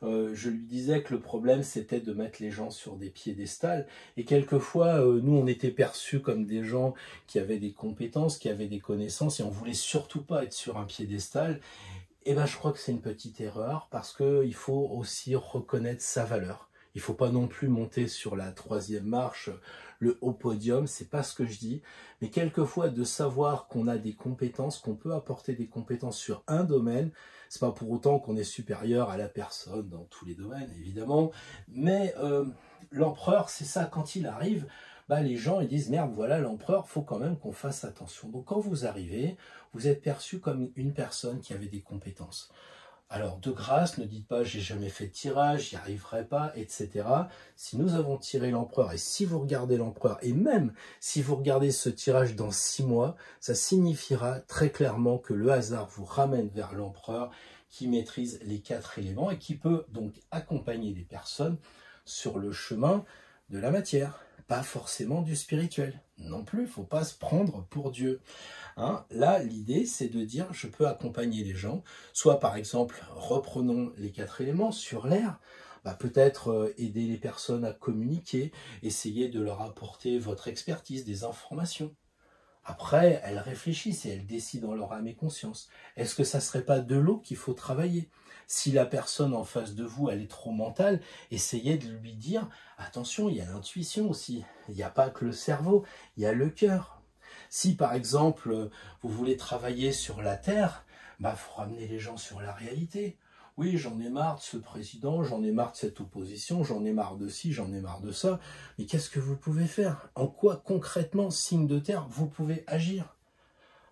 je lui disais que le problème, c'était de mettre les gens sur des piédestals, et quelquefois, nous, on était perçus comme des gens qui avaient des compétences, qui avaient des connaissances, et on voulait surtout pas être sur un piédestal. Et ben, je crois que c'est une petite erreur, parce qu'il faut aussi reconnaître sa valeur. Il ne faut pas non plus monter sur la 3e marche, le haut podium, c'est pas ce que je dis, mais quelquefois de savoir qu'on a des compétences, qu'on peut apporter des compétences sur un domaine, c'est pas pour autant qu'on est supérieur à la personne dans tous les domaines, évidemment, mais l'empereur, c'est ça, quand il arrive, bah, les gens ils disent merde, voilà l'empereur, faut quand même qu'on fasse attention. Donc quand vous arrivez, vous êtes perçu comme une personne qui avait des compétences. Alors, de grâce, ne dites pas « j'ai jamais fait de tirage, j'y arriverai pas », etc. Si nous avons tiré l'empereur, et si vous regardez l'empereur, et même si vous regardez ce tirage dans 6 mois, ça signifiera très clairement que le hasard vous ramène vers l'empereur qui maîtrise les 4 éléments et qui peut donc accompagner les personnes sur le chemin de la matière, pas forcément du spirituel. Non plus, il ne faut pas se prendre pour Dieu. Hein, là, l'idée, c'est de dire, je peux accompagner les gens, soit par exemple, reprenons les 4 éléments sur l'air, bah, peut-être aider les personnes à communiquer, essayer de leur apporter votre expertise, des informations. Après, elles réfléchissent et elles décident en leur âme et conscience. Est-ce que ça ne serait pas de l'eau qu'il faut travailler? Si la personne en face de vous, elle est trop mentale, essayez de lui dire, attention, il y a l'intuition aussi, il n'y a pas que le cerveau, il y a le cœur. Si par exemple, vous voulez travailler sur la terre, bah, faut ramener les gens sur la réalité. Oui, j'en ai marre de ce président, j'en ai marre de cette opposition, j'en ai marre de ci, j'en ai marre de ça. Mais qu'est-ce que vous pouvez faire? En quoi concrètement, signe de terre, vous pouvez agir?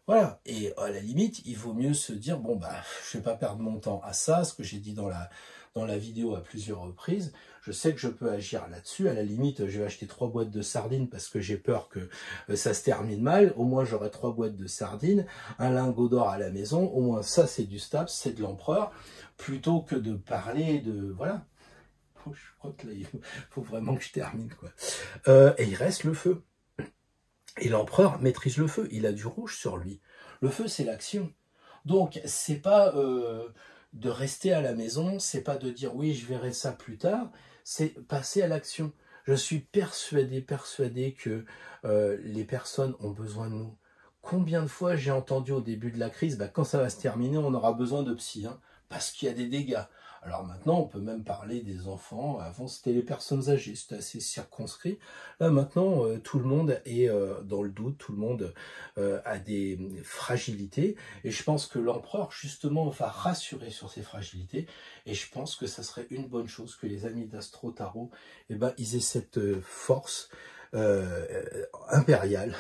Voilà, et à la limite, il vaut mieux se dire, bon, bah, je ne vais pas perdre mon temps à ça, ce que j'ai dit dans la vidéo à plusieurs reprises, je sais que je peux agir là-dessus, à la limite, je vais acheter 3 boîtes de sardines parce que j'ai peur que ça se termine mal, au moins j'aurai 3 boîtes de sardines, un lingot d'or à la maison, au moins ça c'est du Staps, c'est de l'empereur, plutôt que de parler de, voilà, je crois que là, il faut vraiment que je termine, quoi. Et il reste le feu. Et l'empereur maîtrise le feu, il a du rouge sur lui. Le feu, c'est l'action. Donc, c'est pas de rester à la maison, c'est pas de dire oui, je verrai ça plus tard, c'est passer à l'action. Je suis persuadé que les personnes ont besoin de nous. Combien de fois j'ai entendu au début de la crise, bah, quand ça va se terminer, on aura besoin de psy, hein, parce qu'il y a des dégâts. Alors maintenant, on peut même parler des enfants. Avant, c'était les personnes âgées, c'était assez circonscrit. Là, maintenant, tout le monde est dans le doute, tout le monde a des fragilités. Et je pense que l'empereur, justement, va rassurer sur ces fragilités. Et je pense que ça serait une bonne chose que les amis d'Astro Tarot, eh ben, ils aient cette force impériale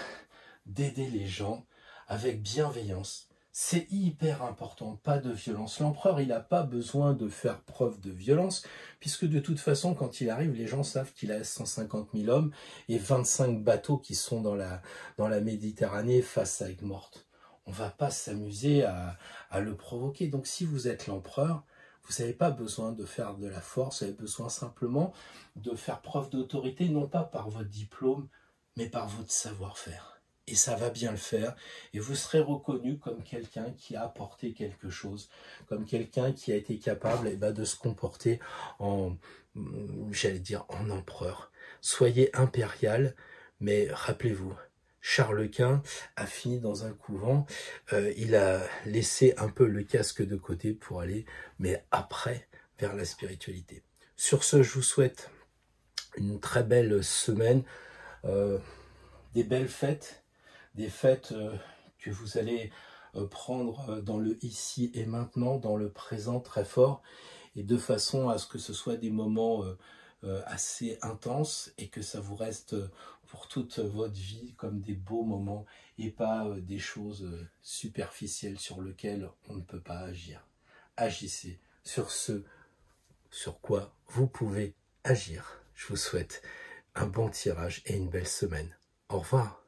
d'aider les gens avec bienveillance. C'est hyper important, pas de violence. L'empereur, il n'a pas besoin de faire preuve de violence, puisque de toute façon, quand il arrive, les gens savent qu'il a 150 000 hommes et 25 bateaux qui sont dans la Méditerranée face à Aigues-Mortes. On ne va pas s'amuser à le provoquer. Donc si vous êtes l'empereur, vous n'avez pas besoin de faire de la force, vous avez besoin simplement de faire preuve d'autorité, non pas par votre diplôme, mais par votre savoir-faire. Et ça va bien le faire, et vous serez reconnu comme quelqu'un qui a apporté quelque chose, comme quelqu'un qui a été capable de se comporter en, j'allais dire, en empereur. Soyez impérial, mais rappelez-vous, Charles Quint a fini dans un couvent, il a laissé un peu le casque de côté pour aller, mais après, vers la spiritualité. Sur ce, je vous souhaite une très belle semaine, des belles fêtes, des fêtes que vous allez prendre dans le ici et maintenant, dans le présent très fort, et de façon à ce que ce soit des moments assez intenses et que ça vous reste pour toute votre vie comme des beaux moments et pas des choses superficielles sur lesquelles on ne peut pas agir. Agissez sur ce sur quoi vous pouvez agir. Je vous souhaite un bon tirage et une belle semaine. Au revoir.